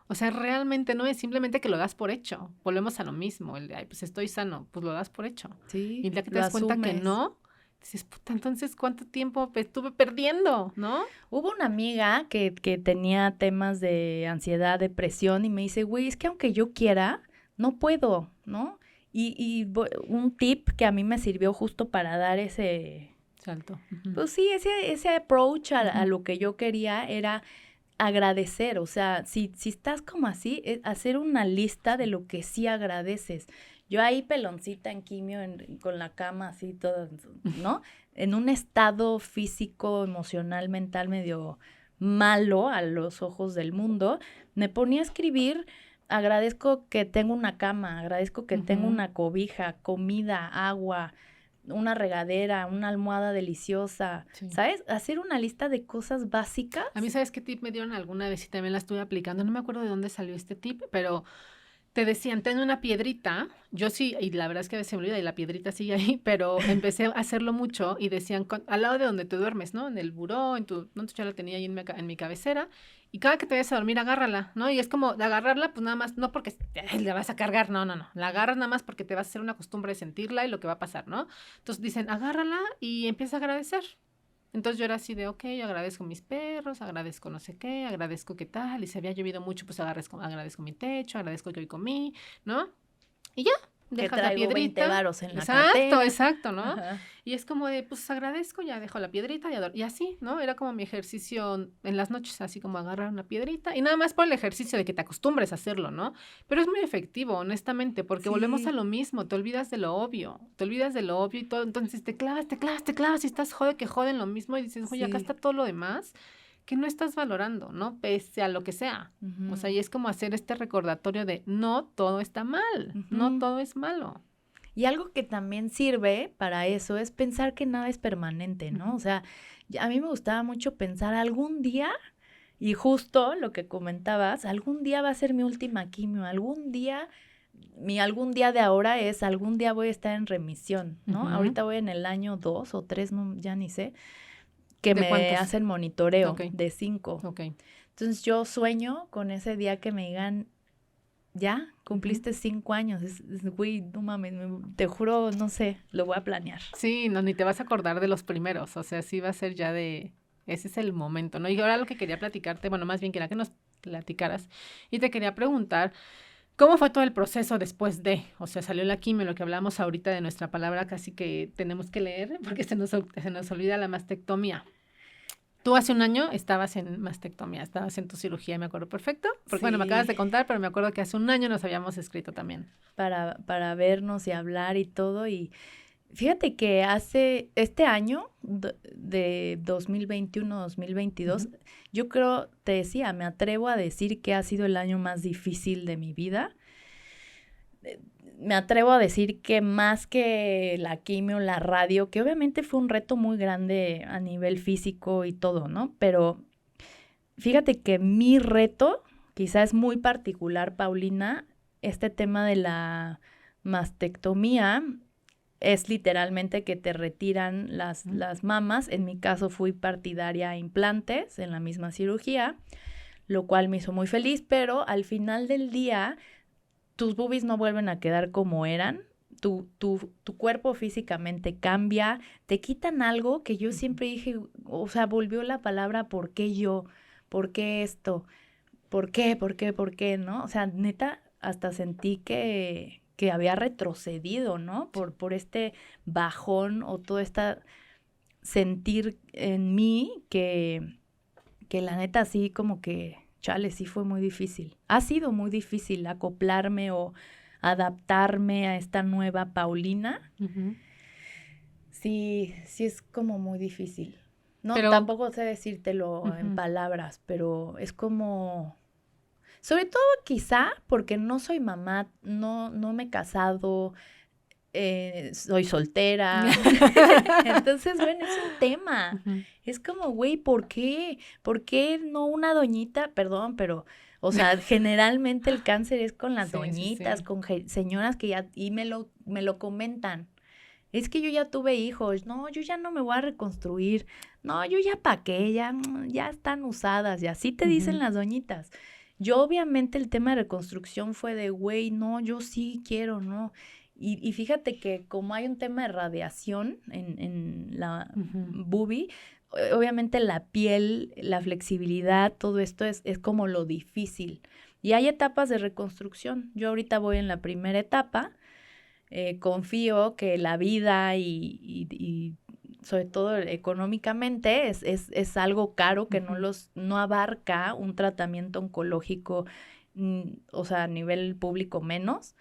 O sea, realmente no es simplemente que lo das por hecho. Volvemos a lo mismo, el de, ay, pues estoy sano, pues lo das por hecho. Y Sí, el día que te lo das cuenta que asumes. no, dices, puta, entonces, ¿cuánto tiempo estuve perdiendo, no? Hubo una amiga que tenía temas de ansiedad, depresión y me dice, güey, es que aunque yo quiera, no puedo, ¿no? Un tip que a mí me sirvió justo para dar Salto. Ujú, pues sí, ese approach a ujú, lo que yo quería era agradecer, o sea, si estás como así, hacer una lista de sí. lo que sí agradeces. Yo ahí peloncita en quimio, con la cama así, todo, ¿no? En un estado físico, emocional, mental medio malo a los ojos del mundo, me ponía a escribir, agradezco que tengo una cama, agradezco que tengo Ujú. una cobija, comida, agua, una regadera, una almohada deliciosa, Sí. ¿sabes? Hacer una lista de cosas A mí, básicas. ¿sabes qué tip me dieron alguna vez y también la estuve aplicando? No me acuerdo de dónde salió este tip, pero Te decían, ten una piedrita. Yo sí, y la verdad es que a veces se me olvida y la piedrita sigue ahí, pero empecé a hacerlo mucho y decían, al lado de donde te duermes, ¿no? En el buró, no, yo la tenía ahí en mi cabecera, y cada que te vayas a dormir, agárrala, ¿no? Y es como de agarrarla, pues nada más, no porque la vas a cargar, no, no, no. La agarras nada más porque te vas a hacer una costumbre de sentirla y lo que va a pasar, ¿no? Entonces dicen, agárrala y empieza a agradecer. Entonces yo era así de, ok, agradezco mis perros, agradezco no sé qué, agradezco qué tal, y si había llovido mucho, pues agradezco mi techo, agradezco que hoy comí, ¿no? Y ya, Que dejas la traigo 20 piedrita. varos en la Exacto, cartera. exacto, ¿no? Ajá. Y es como de, pues agradezco, ya dejo la piedrita y así, ¿no? Era como mi ejercicio en las noches, así como agarrar una piedrita y nada más por el ejercicio de que te acostumbres a hacerlo, ¿no? Pero es muy efectivo, honestamente, porque volvemos a Sí, lo mismo, te olvidas de lo obvio y todo, entonces te clavas y estás jode que joden lo mismo y dices, oye, acá sí. está todo lo demás que no estás valorando, ¿no? Pese a lo que sea. O sea, Ujú, y es como hacer este recordatorio de no todo está mal, no ujú. todo es malo. Y algo que también sirve para eso es pensar que nada es permanente, ¿no? Ujú. O sea, a mí me gustaba mucho pensar algún día, y justo lo que comentabas, algún día va a ser mi última quimio, algún día, mi algún día de ahora es algún día voy a estar en remisión, ¿no? Ujú. Ahorita voy en el año 2 o 3, no, ya ni sé, que ¿De me cuántos? hacen monitoreo Ok, de 5. ok. Entonces yo sueño con ese día que me digan, ya, Ujú. cumpliste 5 años. Güey, no mames, te juro, no sé, lo voy a planear. Sí, no, ni te vas a acordar de los primeros, o sea, sí va a ser ya de, ese es el momento, ¿no? Y ahora lo que quería platicarte, bueno, más bien quería que nos platicaras y te quería preguntar, ¿cómo fue todo el proceso después de? O sea, salió la quimio, lo que hablamos ahorita de nuestra palabra casi que tenemos que leer porque se nos olvida la mastectomía. Tú hace un año estabas en mastectomía, estabas en tu cirugía, me acuerdo perfecto. Porque bueno, me acabas Sí, de contar, pero me acuerdo que hace un año nos habíamos escrito también. para vernos y hablar y todo. Y fíjate que hace este año de 2021-2022, Ujú. yo creo, te decía, me atrevo a decir que ha sido el año más difícil de mi vida. Me atrevo a decir que más que la quimio, la radio, que obviamente fue un reto muy grande a nivel físico y todo, ¿no? Pero fíjate que mi reto, quizás es muy particular, Paulina, este tema de la mastectomía es literalmente que te retiran Ujú. las mamas. En mi caso fui partidaria a implantes en la misma cirugía, lo cual me hizo muy feliz, pero al final del día tus boobies no vuelven a quedar como eran. Tu cuerpo físicamente cambia, te quitan algo que yo Ujú. siempre dije, o sea, volvió la palabra ¿por qué yo? ¿Por qué esto? ¿Por qué? ¿Por qué? ¿Por qué? ¿No? O sea, neta, hasta sentí que había retrocedido, ¿no? Por este bajón o todo este sentir en mí que la neta sí como que, chale, sí fue muy difícil. Ha sido muy difícil acoplarme o adaptarme a esta nueva Paulina. Ujú. Sí, sí es como muy difícil. No, Pero, tampoco sé decírtelo en ujú. palabras, pero es como, sobre todo quizá porque no soy mamá, no me he casado, soy soltera. Entonces, bueno, es un tema. Ujú. Es como, güey, ¿por qué? ¿Por qué no una doñita? Perdón, pero, o sea, generalmente el cáncer es con las Sí, sí, doñitas, sí. con señoras que ya, y me lo comentan. Es que yo ya tuve hijos, no, yo ya no me voy a reconstruir, no, yo ya pa' qué, ya, ya están usadas, y así te dicen Ujú. las doñitas. Yo obviamente el tema de reconstrucción fue de, güey, no, yo sí quiero, ¿no? Y fíjate que como hay un tema de radiación en la Ujú. boobie, obviamente la piel, la flexibilidad, todo esto es como lo difícil. Y hay etapas de reconstrucción. Yo ahorita voy en la primera etapa, confío que la vida y sobre todo económicamente es algo caro que Ujú. no abarca un tratamiento oncológico, o sea, a nivel público menos.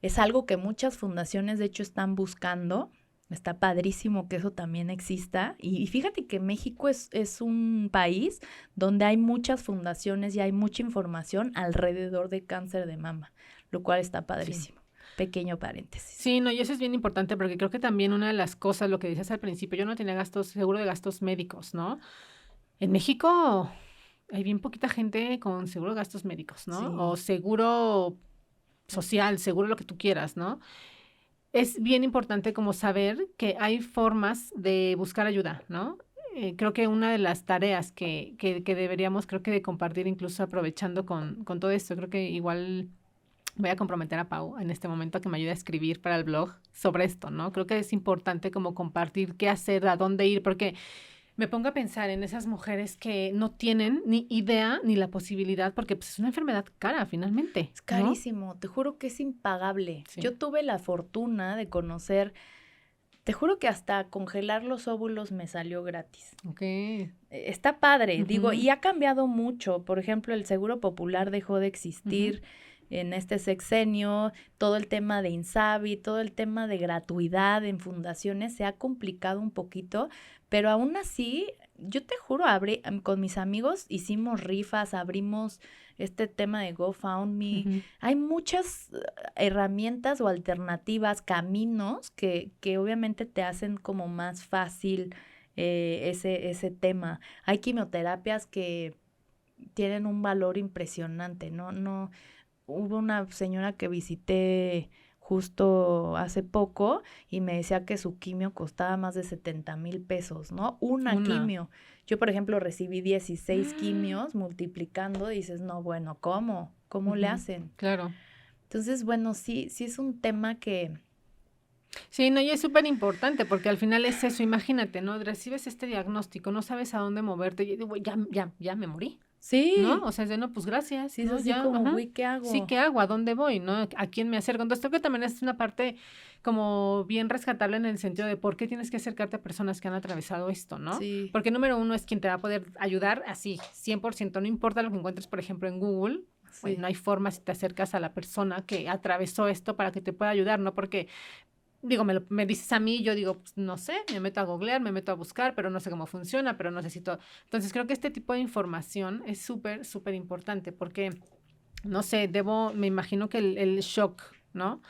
Es algo que muchas fundaciones de hecho están buscando. Está padrísimo que eso también exista. Y fíjate que México es un país donde hay muchas fundaciones y hay mucha información alrededor de cáncer de mama, lo cual está Sí. padrísimo. Pequeño paréntesis. Sí, no, y eso es bien importante porque creo que también una de las cosas, lo que decías al principio, yo no tenía gastos, seguro de gastos médicos, ¿no? En México hay bien poquita gente con seguro de gastos médicos, ¿no? O Sí. seguro social, seguro, lo que tú quieras, ¿no? Es bien importante como saber que hay formas de buscar ayuda, ¿no? Creo que una de las tareas que deberíamos, creo que de compartir, incluso aprovechando con todo esto, creo que igual voy a comprometer a Pau en este momento a que me ayude a escribir para el blog sobre esto, ¿no? Creo que es importante como compartir qué hacer, a dónde ir, porque me pongo a pensar en esas mujeres que no tienen ni idea ni la posibilidad, porque pues, es una enfermedad cara finalmente, Es ¿no? carísimo, te juro que es impagable. Sí. Yo tuve la fortuna de conocer, te juro que hasta congelar los óvulos me salió gratis. Ok. Está padre, digo, Ujú. y ha cambiado mucho. Por ejemplo, el Seguro Popular dejó de existir Ujú. en este sexenio, todo el tema de Insabi, todo el tema de gratuidad en fundaciones se ha complicado un poquito, pero aún así, yo te juro, con mis amigos hicimos rifas, abrimos este tema de GoFundMe. Ujú. Hay muchas herramientas o alternativas, caminos que obviamente te hacen como más fácil ese tema. Hay quimioterapias que tienen un valor impresionante, ¿no? No, hubo una señora que visité justo hace poco y me decía que su quimio costaba más de 70,000 pesos, ¿no? Una Una. quimio. Yo, por ejemplo, recibí 16 quimios, multiplicando, y dices, no, bueno, ¿cómo? ¿Cómo le Ujú. hacen? Claro. Entonces, bueno, sí es un tema que Sí, no, y es súper importante porque al final es eso, imagínate, ¿no? Recibes este diagnóstico, no sabes a dónde moverte, y digo, ya me morí, ¿no? sí, O sea, es de, no, pues gracias, sí es ¿no? así Ya, como, ajá. güey, ¿qué Sí, hago? ¿qué hago? ¿A dónde voy? ¿No? ¿A quién me acerco? Entonces, creo que también es una parte como bien rescatable en el sentido de por qué tienes que acercarte a personas que han atravesado esto, ¿no? Sí, Porque número uno es quien te va a poder ayudar así, 100%, no importa lo que encuentres, por ejemplo, en Google, pues sí. no hay forma si te acercas a la persona que atravesó esto para que te pueda ayudar, ¿no? Porque digo, me dices a mí, yo digo, pues, no sé, me meto a googlear, me meto a buscar, pero no sé cómo funciona, pero necesito. Entonces, creo que este tipo de información es súper, súper importante porque, no sé, me imagino que el shock, ¿no?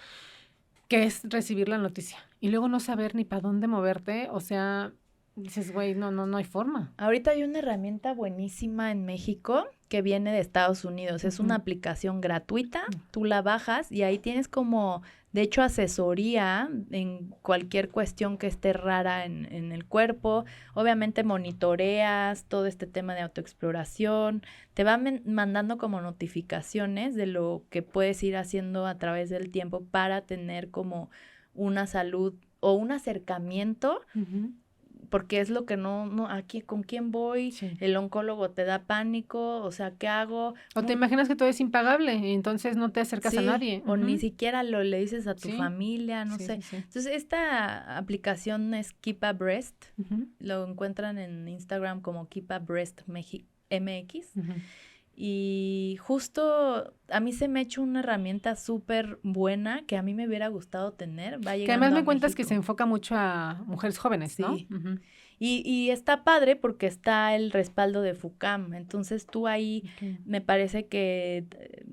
Que es recibir la noticia y luego no saber ni para dónde moverte, o sea, dices, güey, no hay forma. Ahorita hay una herramienta buenísima en México que viene de Estados Unidos. Es una Ujú. aplicación gratuita, tú la bajas y ahí tienes como, de hecho, asesoría en cualquier cuestión que esté rara en el cuerpo. Obviamente monitoreas todo este tema de autoexploración. Te va mandando como notificaciones de lo que puedes ir haciendo a través del tiempo para tener como una salud o un acercamiento Ujú. porque es lo que no, aquí, ¿con quién voy? Sí. El oncólogo te da pánico, o sea, ¿qué hago? O te imaginas que todo es impagable y entonces no te acercas a Sí, nadie. o ni Ujú. siquiera lo le dices a tu Sí, familia, no sí, sé. sí, sí. Entonces, esta aplicación es Keep a Breast, Ujú. lo encuentran en Instagram como Keep a Breast MX. Ujú. Y justo a mí se me ha hecho una herramienta súper buena que a mí me hubiera gustado tener, va Que además llegando a me cuentas que se México. enfoca mucho a mujeres jóvenes, ¿no? Sí. Ujú. Y está padre porque está el respaldo de FUCAM. Entonces tú ahí Ok. me parece que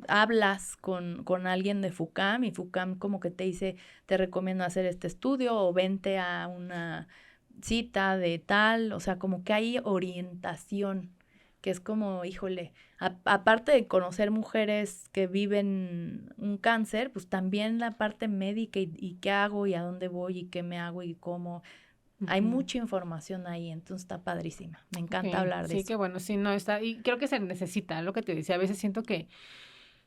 hablas con alguien de FUCAM y FUCAM como que te dice, te recomiendo hacer este estudio o vente a una cita de tal. O sea, como que hay orientación, que es como, híjole, aparte de conocer mujeres que viven un cáncer, pues también la parte médica y qué hago y a dónde voy y qué me hago y cómo. Hay Ujú. mucha información ahí, entonces está padrísima. Me encanta Ok, hablar de sí, eso. qué bueno, sí, no está, y creo que se necesita, lo que te decía, a veces siento que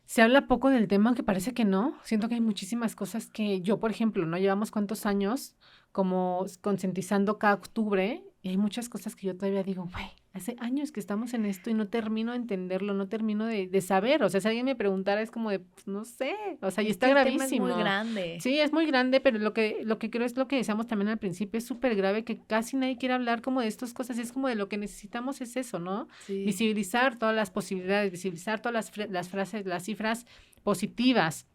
se habla poco del tema, que parece que no, siento que hay muchísimas cosas que yo, por ejemplo, ¿no? Llevamos cuántos años como concientizando cada octubre y hay muchas cosas que yo todavía digo, güey, hace años que estamos en esto y no termino de entenderlo, no termino de saber, o sea, si alguien me preguntara es como de, pues, no sé, o sea, y Es está que el tema es muy gravísimo. grande. Sí, es muy grande, pero lo que creo es lo que decíamos también al principio, es súper grave que casi nadie quiere hablar como de estas cosas, y es como de lo que necesitamos es eso, ¿no? Sí. Visibilizar todas las posibilidades, visibilizar todas las frases, las cifras positivas,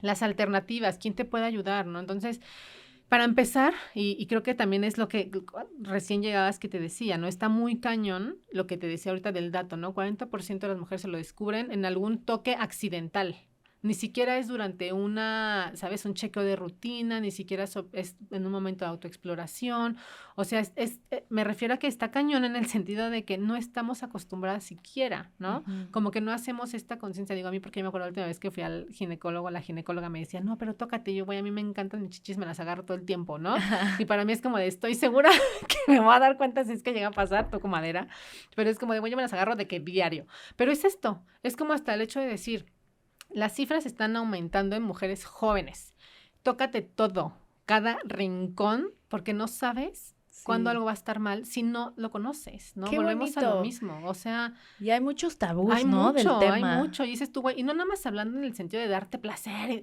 las alternativas, quién te puede ayudar, ¿no? Entonces, para empezar, y creo que también es lo que recién llegadas que te decía, ¿no? Está muy cañón lo que te decía ahorita del dato, ¿no? 40% de las mujeres se lo descubren en algún toque accidental. ni siquiera es durante una, ¿sabes? Un chequeo de rutina, ni siquiera es en un momento de autoexploración. O sea, me refiero a que está cañón en el sentido de que no estamos acostumbradas siquiera, ¿no? Ujú. Como que no hacemos esta conciencia. Digo, a mí, porque yo me acuerdo la última vez que fui al ginecólogo, la ginecóloga me decía, no, pero tócate, yo voy, a mí me encantan mis chichis, me las agarro todo el tiempo, ¿no? Y para mí es como de, estoy segura que me voy a dar cuenta si es que llega a pasar, toco madera, pero es como de, bueno, yo me las agarro de que diario. Pero es esto, es como hasta el hecho de decir, las cifras están aumentando en mujeres jóvenes. Tócate todo, cada rincón, porque no sabes cuándo Sí. algo va a estar mal si no lo conoces, ¿no? Qué Volvemos a lo bonito. mismo, o sea, Y hay muchos tabús, ¿no? Del hay tema. mucho, y dices tú, güey, y no nada más hablando en el sentido de darte placer,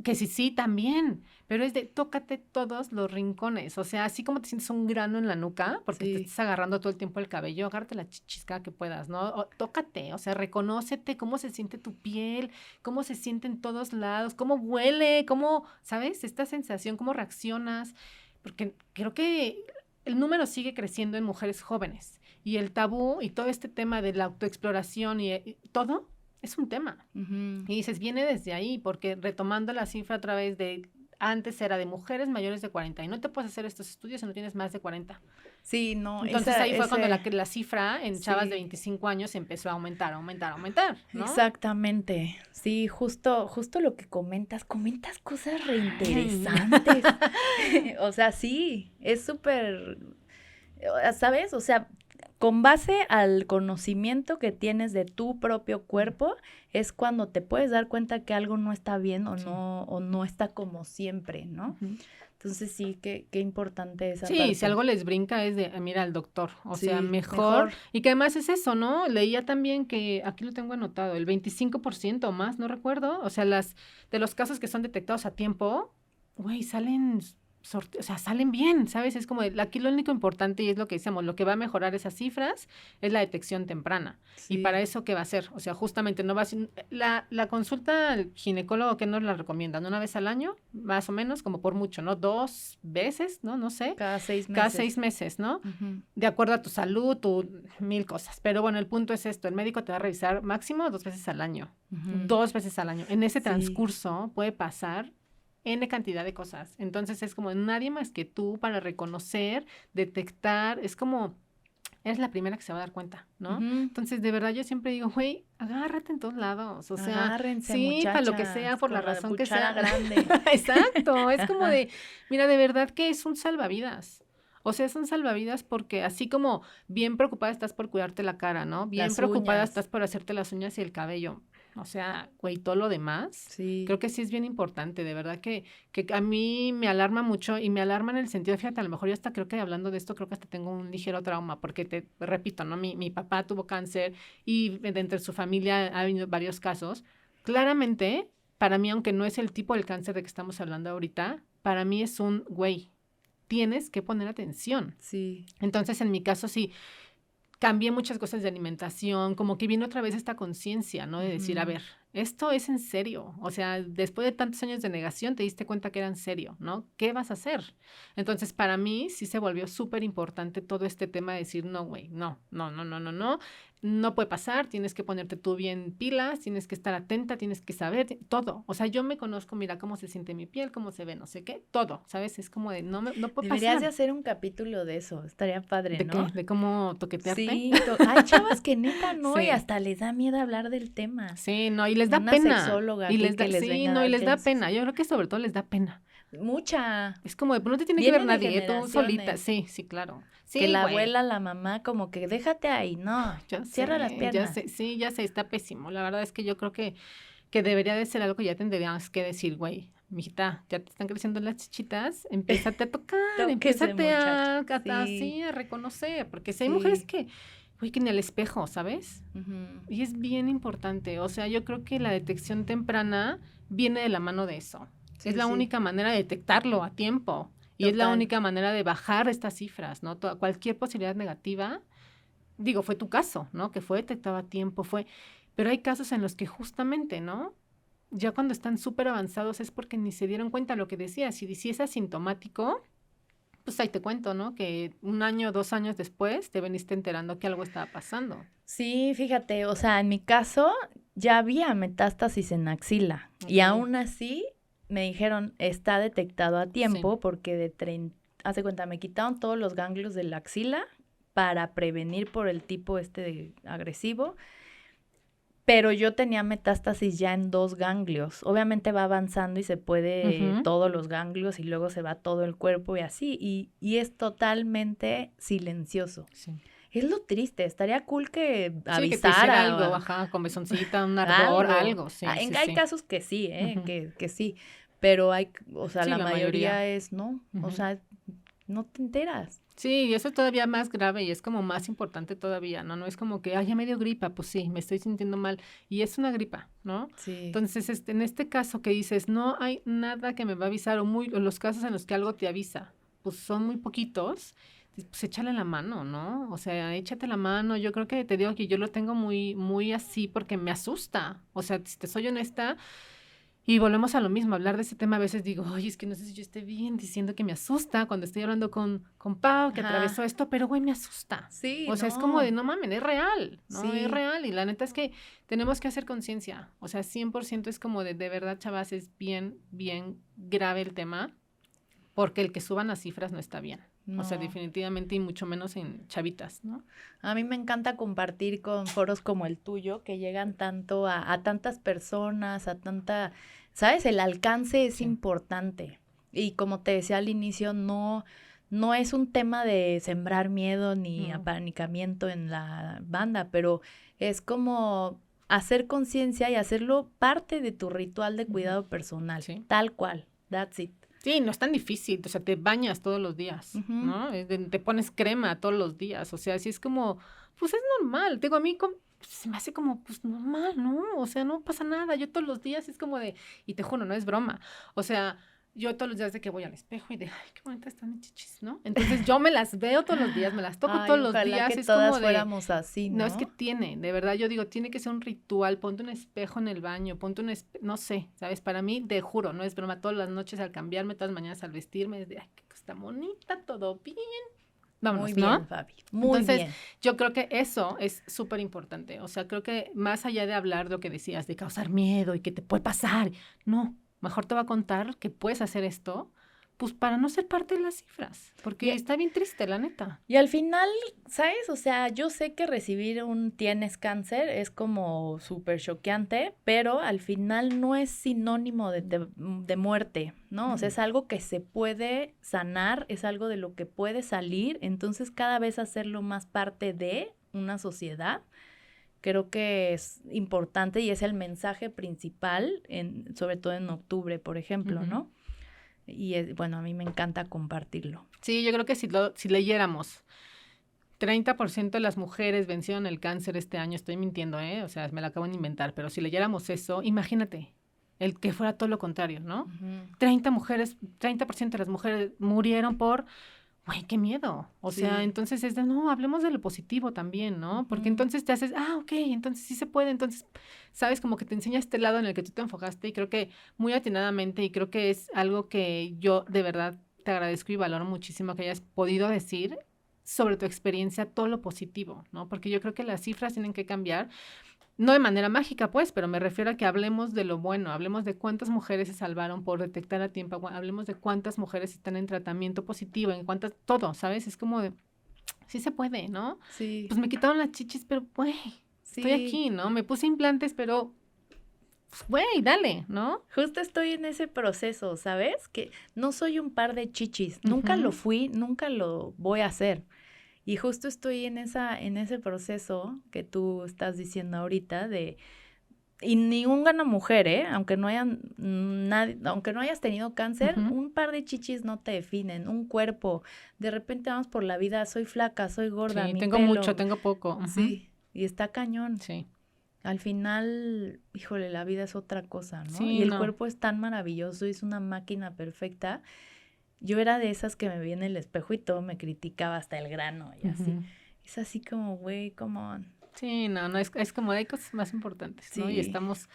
que sí, sí, también, pero es de tócate todos los rincones, o sea, así como te sientes un grano en la nuca, porque te Sí. estás agarrando todo el tiempo el cabello, agárrate la chisca que puedas, ¿no? O, tócate, o sea, reconócete cómo se siente tu piel, cómo se siente en todos lados, cómo huele, cómo, ¿sabes? Esta sensación, cómo reaccionas, porque creo que el número sigue creciendo en mujeres jóvenes y el tabú y todo este tema de la autoexploración y todo es un tema. Ujú. Y dices, viene desde ahí, porque retomando la cifra a través de, antes era de mujeres mayores de 40 y no te puedes hacer estos estudios si no tienes más de 40. Sí, no, Entonces ahí fue cuando ese, la cifra en chavas de sí, 25 años empezó a aumentar, aumentar, aumentar, ¿no? exactamente. Sí, justo lo que comentas cosas reinteresantes. O sea, sí, es súper, ¿sabes? O sea, con base al conocimiento que tienes de tu propio cuerpo, es cuando te puedes dar cuenta que algo no está bien Sí. o no está como siempre, ¿no? Ujú. Entonces sí, qué importante esa Sí, si parte. algo les brinca es de, mira al doctor, o sea, Sí, mejor, mejor. y que además es eso, ¿no? Leía también que, aquí lo tengo anotado, el 25% o más, no recuerdo, o sea, de los casos que son detectados a tiempo, güey, salen, o sea, salen bien, ¿sabes? Es como, aquí lo único importante, y es lo que decíamos, lo que va a mejorar esas cifras es la detección temprana. Y Sí. para eso, ¿qué va a hacer? O sea, justamente no va a ser, la consulta al ginecólogo, ¿qué nos la recomiendan? ¿Una vez al año? Más o menos, como por mucho, ¿no? 2 veces, ¿no? No sé. Cada 6 Cada meses. 6 meses, ¿no? Ujú. De acuerdo a tu salud, mil cosas. Pero bueno, el punto es esto, el médico te va a revisar máximo 2 veces al año. Ujú. 2 veces al año. En ese Sí. transcurso puede pasar N cantidad de cosas. Entonces es como nadie más que tú para reconocer, detectar, es como, eres la primera que se va a dar cuenta, ¿no? Ujú. Entonces, de verdad, yo siempre digo, güey, agárrate en todos lados. O sea, Agárrense, sí, para lo que sea, muchachas, por la con la razón que cuchara sea. grande. Exacto, es como de, mira, de verdad que es un salvavidas. O sea, es un salvavidas porque así como bien preocupada estás por cuidarte la cara, ¿no? Bien Las preocupada uñas. estás por hacerte las uñas y el cabello. O sea, güey, todo lo demás, Sí. creo que sí es bien importante, de verdad que a mí me alarma mucho y me alarma en el sentido, fíjate, a lo mejor yo hasta creo que hablando de esto, creo que hasta tengo un ligero trauma, porque te repito, ¿no? Mi papá tuvo cáncer y de entre su familia ha habido varios casos. Claramente, para mí, aunque no es el tipo del cáncer de que estamos hablando ahorita, para mí es un, güey, tienes que poner atención. Sí. Entonces, en mi caso, sí, cambié muchas cosas de alimentación, como que viene otra vez esta conciencia, ¿no? De decir, a Ujú. ver, esto es en serio. O sea, después de tantos años de negación, te diste cuenta que era en serio, ¿no? ¿Qué vas a hacer? Entonces, para mí sí se volvió súper importante todo este tema de decir, no, güey, no, no, no, no, no, no. No puede pasar, tienes que ponerte tú bien pilas, tienes que estar atenta, tienes que saber todo. O sea, yo me conozco, mira cómo se siente mi piel, cómo se ve, no sé qué, todo, ¿sabes? Es como de, no puede Deberías de pasar. hacer un capítulo de eso. Estaría padre, ¿De qué? ¿no? ¿De cómo toquetearte? Sí. Hay chavas que neta no y Sí. hasta les da miedo hablar del tema. Sí, no, y les da Una pena. sexóloga Y aquí les que da, les sí, venga a no, y dar les da clases. pena. Yo creo que sobre todo les da pena. Mucha. Es como de, pues no te tiene que ver Viene de nadie, tú solita. generaciones. Sí, sí, claro. Que Sí, la güey. abuela, la mamá, como que déjate ahí. No, cierra las Ya piernas. sé, sí, ya sé, está pésimo. La verdad es que yo creo que debería de ser algo que ya tendríamos que decir, güey, mijita, ya te están creciendo las chichitas, empiézate a tocar, Tóquese, empiézate muchacha. Sí, así, a reconocer, porque si hay mujeres sí. que, güey, que ni al espejo, ¿sabes? Ujú. Y es bien importante, o sea, yo creo que la detección temprana viene de la mano de eso. Es Sí, la sí. única manera de detectarlo a tiempo y es la Total. única manera de bajar estas cifras, ¿no? Cualquier posibilidad negativa, digo, fue tu caso, ¿no? Que fue detectado a tiempo, pero hay casos en los que justamente, ¿no? Ya cuando están súper avanzados es porque ni se dieron cuenta lo que decías. Y si es asintomático, pues ahí te cuento, ¿no? Que 1 año, 2 años después te veniste enterando que algo estaba pasando. Sí, fíjate, o sea, en mi caso, ya había metástasis en axila. Y Ok. aún así me dijeron, está detectado a tiempo porque hace cuenta, me quitaron todos los ganglios de la axila para prevenir por el tipo agresivo, pero yo tenía metástasis ya en 2 ganglios. Obviamente va avanzando y se puede Ujú. todos los ganglios y luego se va todo el cuerpo y así, y es totalmente silencioso. Sí. Es lo triste, estaría cool que Sí, que te hiciera avisara algo, o ajá, con besoncita, un ardor, algo. algo, sí, sí, Hay sí. casos que sí, Ujú. que sí, pero o sea, Sí, la la mayoría. mayoría es no, o Ujú. sea, no te enteras. Sí, y eso es todavía más grave y es como más importante todavía, ¿no? No es como que, ay, ya me dio gripa, pues sí, me estoy sintiendo mal. Y es una gripa, ¿no? Sí. Entonces, en este caso que dices, no hay nada que me va a avisar, o los casos en los que algo te avisa, pues son muy poquitos, pues échale la mano, ¿no? O sea, échate la mano. Yo creo que te digo que yo lo tengo muy, muy así porque me asusta. O sea, si te soy honesta, y volvemos a lo mismo, hablar de ese tema a veces digo, oye, es que no sé si yo esté bien diciendo que me asusta cuando estoy hablando con Pau, que atravesó Ajá. esto, pero güey, me asusta. Sí, O sea, es como de, no. no mames, es real, ¿no? Es Sí. real. Y la neta es que tenemos que hacer conciencia. O sea, 100% es como de verdad, chavas, es bien, bien grave el tema, porque el que suban las cifras no está bien. O sea, No. definitivamente, y mucho menos en chavitas, ¿no? A mí me encanta compartir con foros como el tuyo, que llegan tanto a tantas personas, a tanta, ¿sabes? El alcance es Sí. importante. Y como te decía al inicio, no es un tema de sembrar miedo ni No. apanicamiento en la banda, pero es como hacer conciencia y hacerlo parte de tu ritual de Ujú. cuidado personal, Sí. tal cual. That's it. Sí, no es tan difícil, o sea, te bañas todos los días, Ujú. ¿no? Te pones crema todos los días, o sea, así es como, pues es normal, digo, a mí se me hace como, pues normal, ¿no? O sea, no pasa nada, yo todos los días es como de, y te juro, no es broma, o sea, yo todos los días de que voy al espejo y de, ay, qué bonitas están mis chichis, ¿no? Entonces yo me las veo todos los días, me las toco todos Ay, los ojalá que días, es como todas de, fuéramos así, no, es que ¿no? tiene, de verdad, yo digo, tiene que ser un ritual, ponte un espejo en el baño, no sé, ¿sabes? Para mí, te juro, no es broma, todas las noches al cambiarme, todas las mañanas al vestirme, es de, ay, que está bonita, todo bien, Muy vámonos, bien, ¿no? Fabi. Muy Entonces, bien. yo creo que eso es súper importante, o sea, creo que más allá de hablar de lo que decías, de causar miedo y que te puede pasar, no, mejor te va a contar que puedes hacer esto, pues para no ser parte de las cifras, porque Y, está bien triste, la neta. y al final, ¿sabes? O sea, yo sé que recibir un tienes cáncer es como súper choqueante, pero al final no es sinónimo de muerte, ¿no? O sea, Ujú. es algo que se puede sanar, es algo de lo que puede salir, entonces cada vez hacerlo más parte de una sociedad. Creo que es importante y es el mensaje principal, sobre todo en octubre, por ejemplo, Ujú. ¿no? Y bueno, a mí me encanta compartirlo. Sí, yo creo que si leyéramos 30% de las mujeres vencieron el cáncer este año, estoy mintiendo, ¿eh? O sea, me lo acabo de inventar, pero si leyéramos eso, imagínate, el que fuera todo lo contrario, ¿no? Ujú. 30% de las mujeres murieron por, güey, qué miedo. O sea, Sí. entonces es de, no, hablemos de lo positivo también, ¿no? Porque Ujú. entonces te haces, ok, entonces sí se puede, entonces, sabes, como que te enseña este lado en el que tú te enfocaste y creo que muy atinadamente y creo que es algo que yo de verdad te agradezco y valoro muchísimo que hayas podido decir sobre tu experiencia, todo lo positivo, ¿no? Porque yo creo que las cifras tienen que cambiar, no de manera mágica, pues, pero me refiero a que hablemos de lo bueno, hablemos de cuántas mujeres se salvaron por detectar a tiempo, hablemos de cuántas mujeres están en tratamiento positivo, en cuántas, todo, ¿sabes? Es como de, sí se puede, ¿no? Sí, Pues me quitaron las chichis, pero, güey, estoy sí. aquí, ¿no? Me puse implantes, pero, pues, güey, dale, ¿no? Justo estoy en ese proceso, ¿sabes? Que no soy un par de chichis. Nunca lo Ujú. fui, nunca lo voy a hacer. Y justo estoy en ese proceso que tú estás diciendo ahorita de. Y ninguna mujer, ¿eh? Aunque no hayas tenido cáncer, Ujú. un par de chichis no te definen, un cuerpo. De repente vamos por la vida, soy flaca, soy gorda, Sí, mi tengo mucho, pelo. tengo poco. Ujú. Sí, y está cañón. Sí, Al final, híjole, la vida es otra cosa, ¿no? Y sí, el no. cuerpo es tan maravilloso, es una máquina perfecta. Yo era de esas que me veía en el espejo y todo me criticaba hasta el grano y así. Ujú. Es así como, güey, come on. Sí, no, no, es como hay cosas más importantes, ¿no? Y Sí, estamos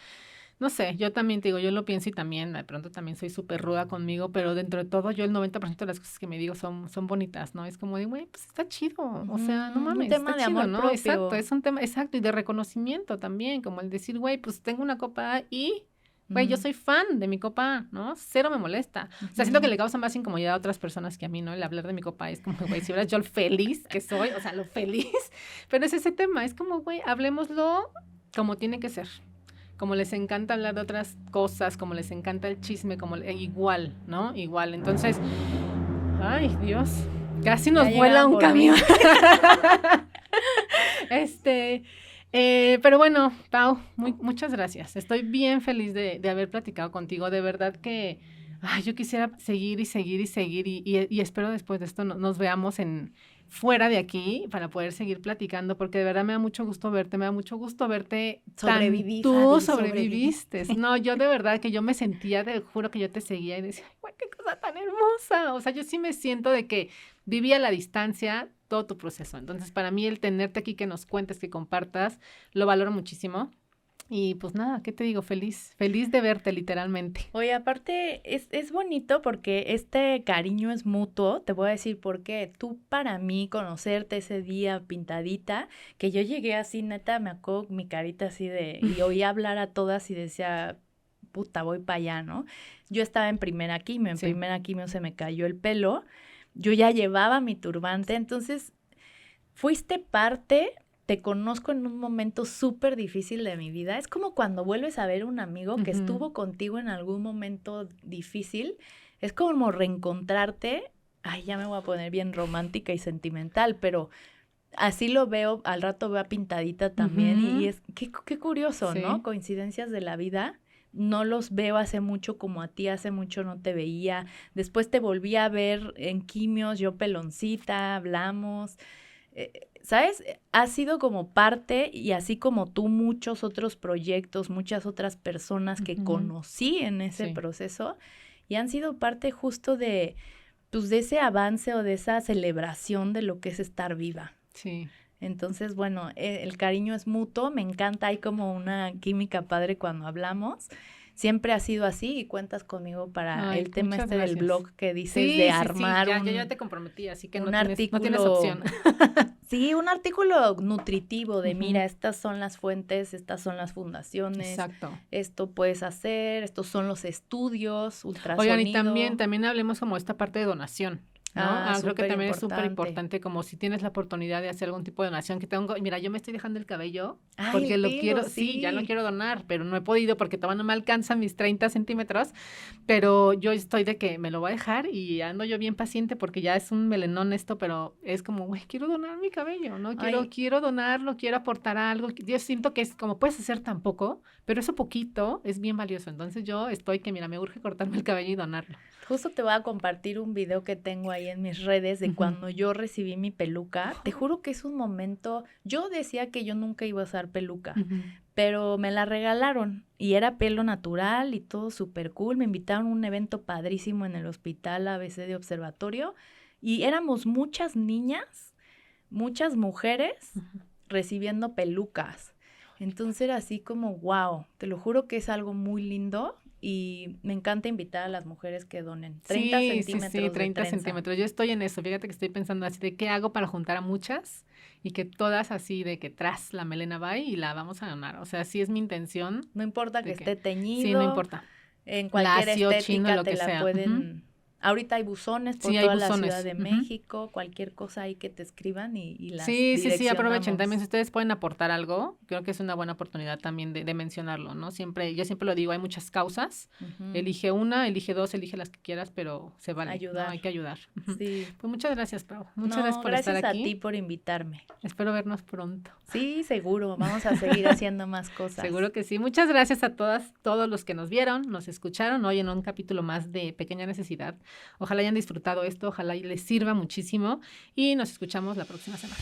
No sé, yo también te digo, yo lo pienso y también, de pronto también soy súper ruda conmigo, pero dentro de todo, yo el 90% de las cosas que me digo son bonitas, ¿no? Es como de, güey, pues está chido, o sea, no Un mames, tema está de chido, amor ¿no? Exacto, propio. es un tema, exacto, y de reconocimiento también, como el decir, güey, pues tengo una copa y, güey, yo Ujú, soy fan de mi copa, ¿no? Cero me molesta. O sea, siento que ujú. le causa más incomodidad a otras personas que a mí, ¿no? El hablar de mi copa es como, güey, si vieras yo lo feliz que soy, o sea, lo feliz, pero es ese tema, es como, güey, hablemoslo como tiene que ser, como les encanta hablar de otras cosas, como les encanta el chisme, como igual, ¿no? Igual. Entonces, ay, Dios, casi Ya nos vuela llegaron un por mí. camión. este, pero bueno, Pau, muchas gracias. Estoy bien feliz de haber platicado contigo. De verdad que ay, yo quisiera seguir y seguir y seguir y espero después de esto nos veamos fuera de aquí para poder seguir platicando, porque de verdad me da mucho gusto verte, me da mucho gusto verte tan Sobreviví, tú Fabi, sobreviví. sobreviviste. No, yo de verdad que yo me sentía, te juro que yo te seguía y decía, ay, güey, qué cosa tan hermosa. O sea, yo sí me siento de que viví a la distancia todo tu proceso. Entonces, para mí el tenerte aquí, que nos cuentes, que compartas, lo valoro muchísimo. Y pues nada, ¿qué te digo? Feliz, feliz de verte literalmente. Oye, aparte es bonito porque este cariño es mutuo, te voy a decir por qué. Tú para mí conocerte ese día pintadita, que yo llegué así, neta, me acuerdo mi carita así y oía hablar a todas y decía, puta, voy para allá, ¿no? Yo estaba en Sí. primera quimio se me cayó el pelo, yo ya llevaba mi turbante, entonces fuiste parte, te conozco en un momento súper difícil de mi vida. Es como cuando vuelves a ver un amigo que Ujú. estuvo contigo en algún momento difícil. Es como reencontrarte. Ay, ya me voy a poner bien romántica y sentimental, pero así lo veo, al rato veo a Pintadita también y Ujú. es, qué curioso, ¿no? Sí. Coincidencias de la vida. No los veo hace mucho como a ti, hace mucho no te veía. Después te volví a ver en quimios, yo peloncita, hablamos. ¿Sabes? Ha sido como parte y así como tú muchos otros proyectos, muchas otras personas que Ujú. conocí en ese Sí. proceso y han sido parte justo de, pues, de ese avance o de esa celebración de lo que es estar viva. Sí. Entonces, bueno, el cariño es mutuo, me encanta, hay como una química padre cuando hablamos. Siempre ha sido así y cuentas conmigo para Ay, el tema muchas este del gracias. blog que dices de Sí, sí, sí, armar ya, yo ya te comprometí, así que un no tienes opción. artículo. Sí, un artículo nutritivo de, Ujú. mira, estas son las fuentes, estas son las fundaciones, Exacto. esto puedes hacer, estos son los estudios, Oigan, y ultrasonido. también hablemos como esta parte de donación, ¿no? Ah, Creo que súper también es súper importante. importante, como si tienes la oportunidad de hacer algún tipo de donación, que tengo, mira, yo me estoy dejando el cabello Ay, el porque lo pelo, quiero, sí, ya lo sí. quiero donar, pero no he podido porque todavía no me alcanzan mis 30 centímetros, pero yo estoy de que me lo voy a dejar y ando yo bien paciente porque ya es un melenón esto, pero es como, güey, quiero donar mi cabello, ¿no? Ay, Quiero donarlo, quiero aportar algo. Yo siento que es como puedes hacer tan poco, pero eso poquito es bien valioso. Entonces yo estoy que, mira, me urge cortarme el cabello y donarlo. justo te voy a compartir un video que tengo ahí en mis redes de Ujú. cuando yo recibí mi peluca. Te juro que es un momento, yo decía que yo nunca iba a usar peluca, Ujú. pero me la regalaron y era pelo natural y todo súper cool. Me invitaron a un evento padrísimo en el hospital ABC de Observatorio y éramos muchas niñas, muchas mujeres Ujú. recibiendo pelucas. Entonces era así como, wow, te lo juro que es algo muy lindo y me encanta invitar a las mujeres que donen 30 Sí, sí, sí, centímetros de 30 trenza. centímetros. Yo estoy en eso. Fíjate que estoy pensando así de qué hago para juntar a muchas y que todas así de que tras la melena va y la vamos a donar. O sea, sí es mi intención No importa que de que, esté sí, no teñido, importa. en cualquier Lacio, chino, estética lo te que la sea. Ujú. pueden. Ahorita hay buzones por Sí, hay toda la Ciudad buzones. de Ujú. México, cualquier cosa ahí que te escriban y las Sí, sí, sí, aprovechen también. Si direccionamos. ustedes pueden aportar algo, creo que es una buena oportunidad también de mencionarlo, ¿no? Siempre, yo siempre lo digo, hay muchas causas. Ujú. Elige una, elige dos, elige las que quieras, pero se vale, ¿no? Ayudar. Hay que ayudar. Ujú. Sí. Pues muchas gracias, Pau. Muchas gracias No, por estar gracias a ti aquí. por invitarme. Espero vernos pronto. Sí, seguro. Vamos a seguir haciendo más cosas. Seguro que sí. Muchas gracias a todas, todos los que nos vieron, nos escucharon hoy en un capítulo más de Pequeña Necesidad. Ojalá hayan disfrutado esto, ojalá les sirva muchísimo y nos escuchamos la próxima semana.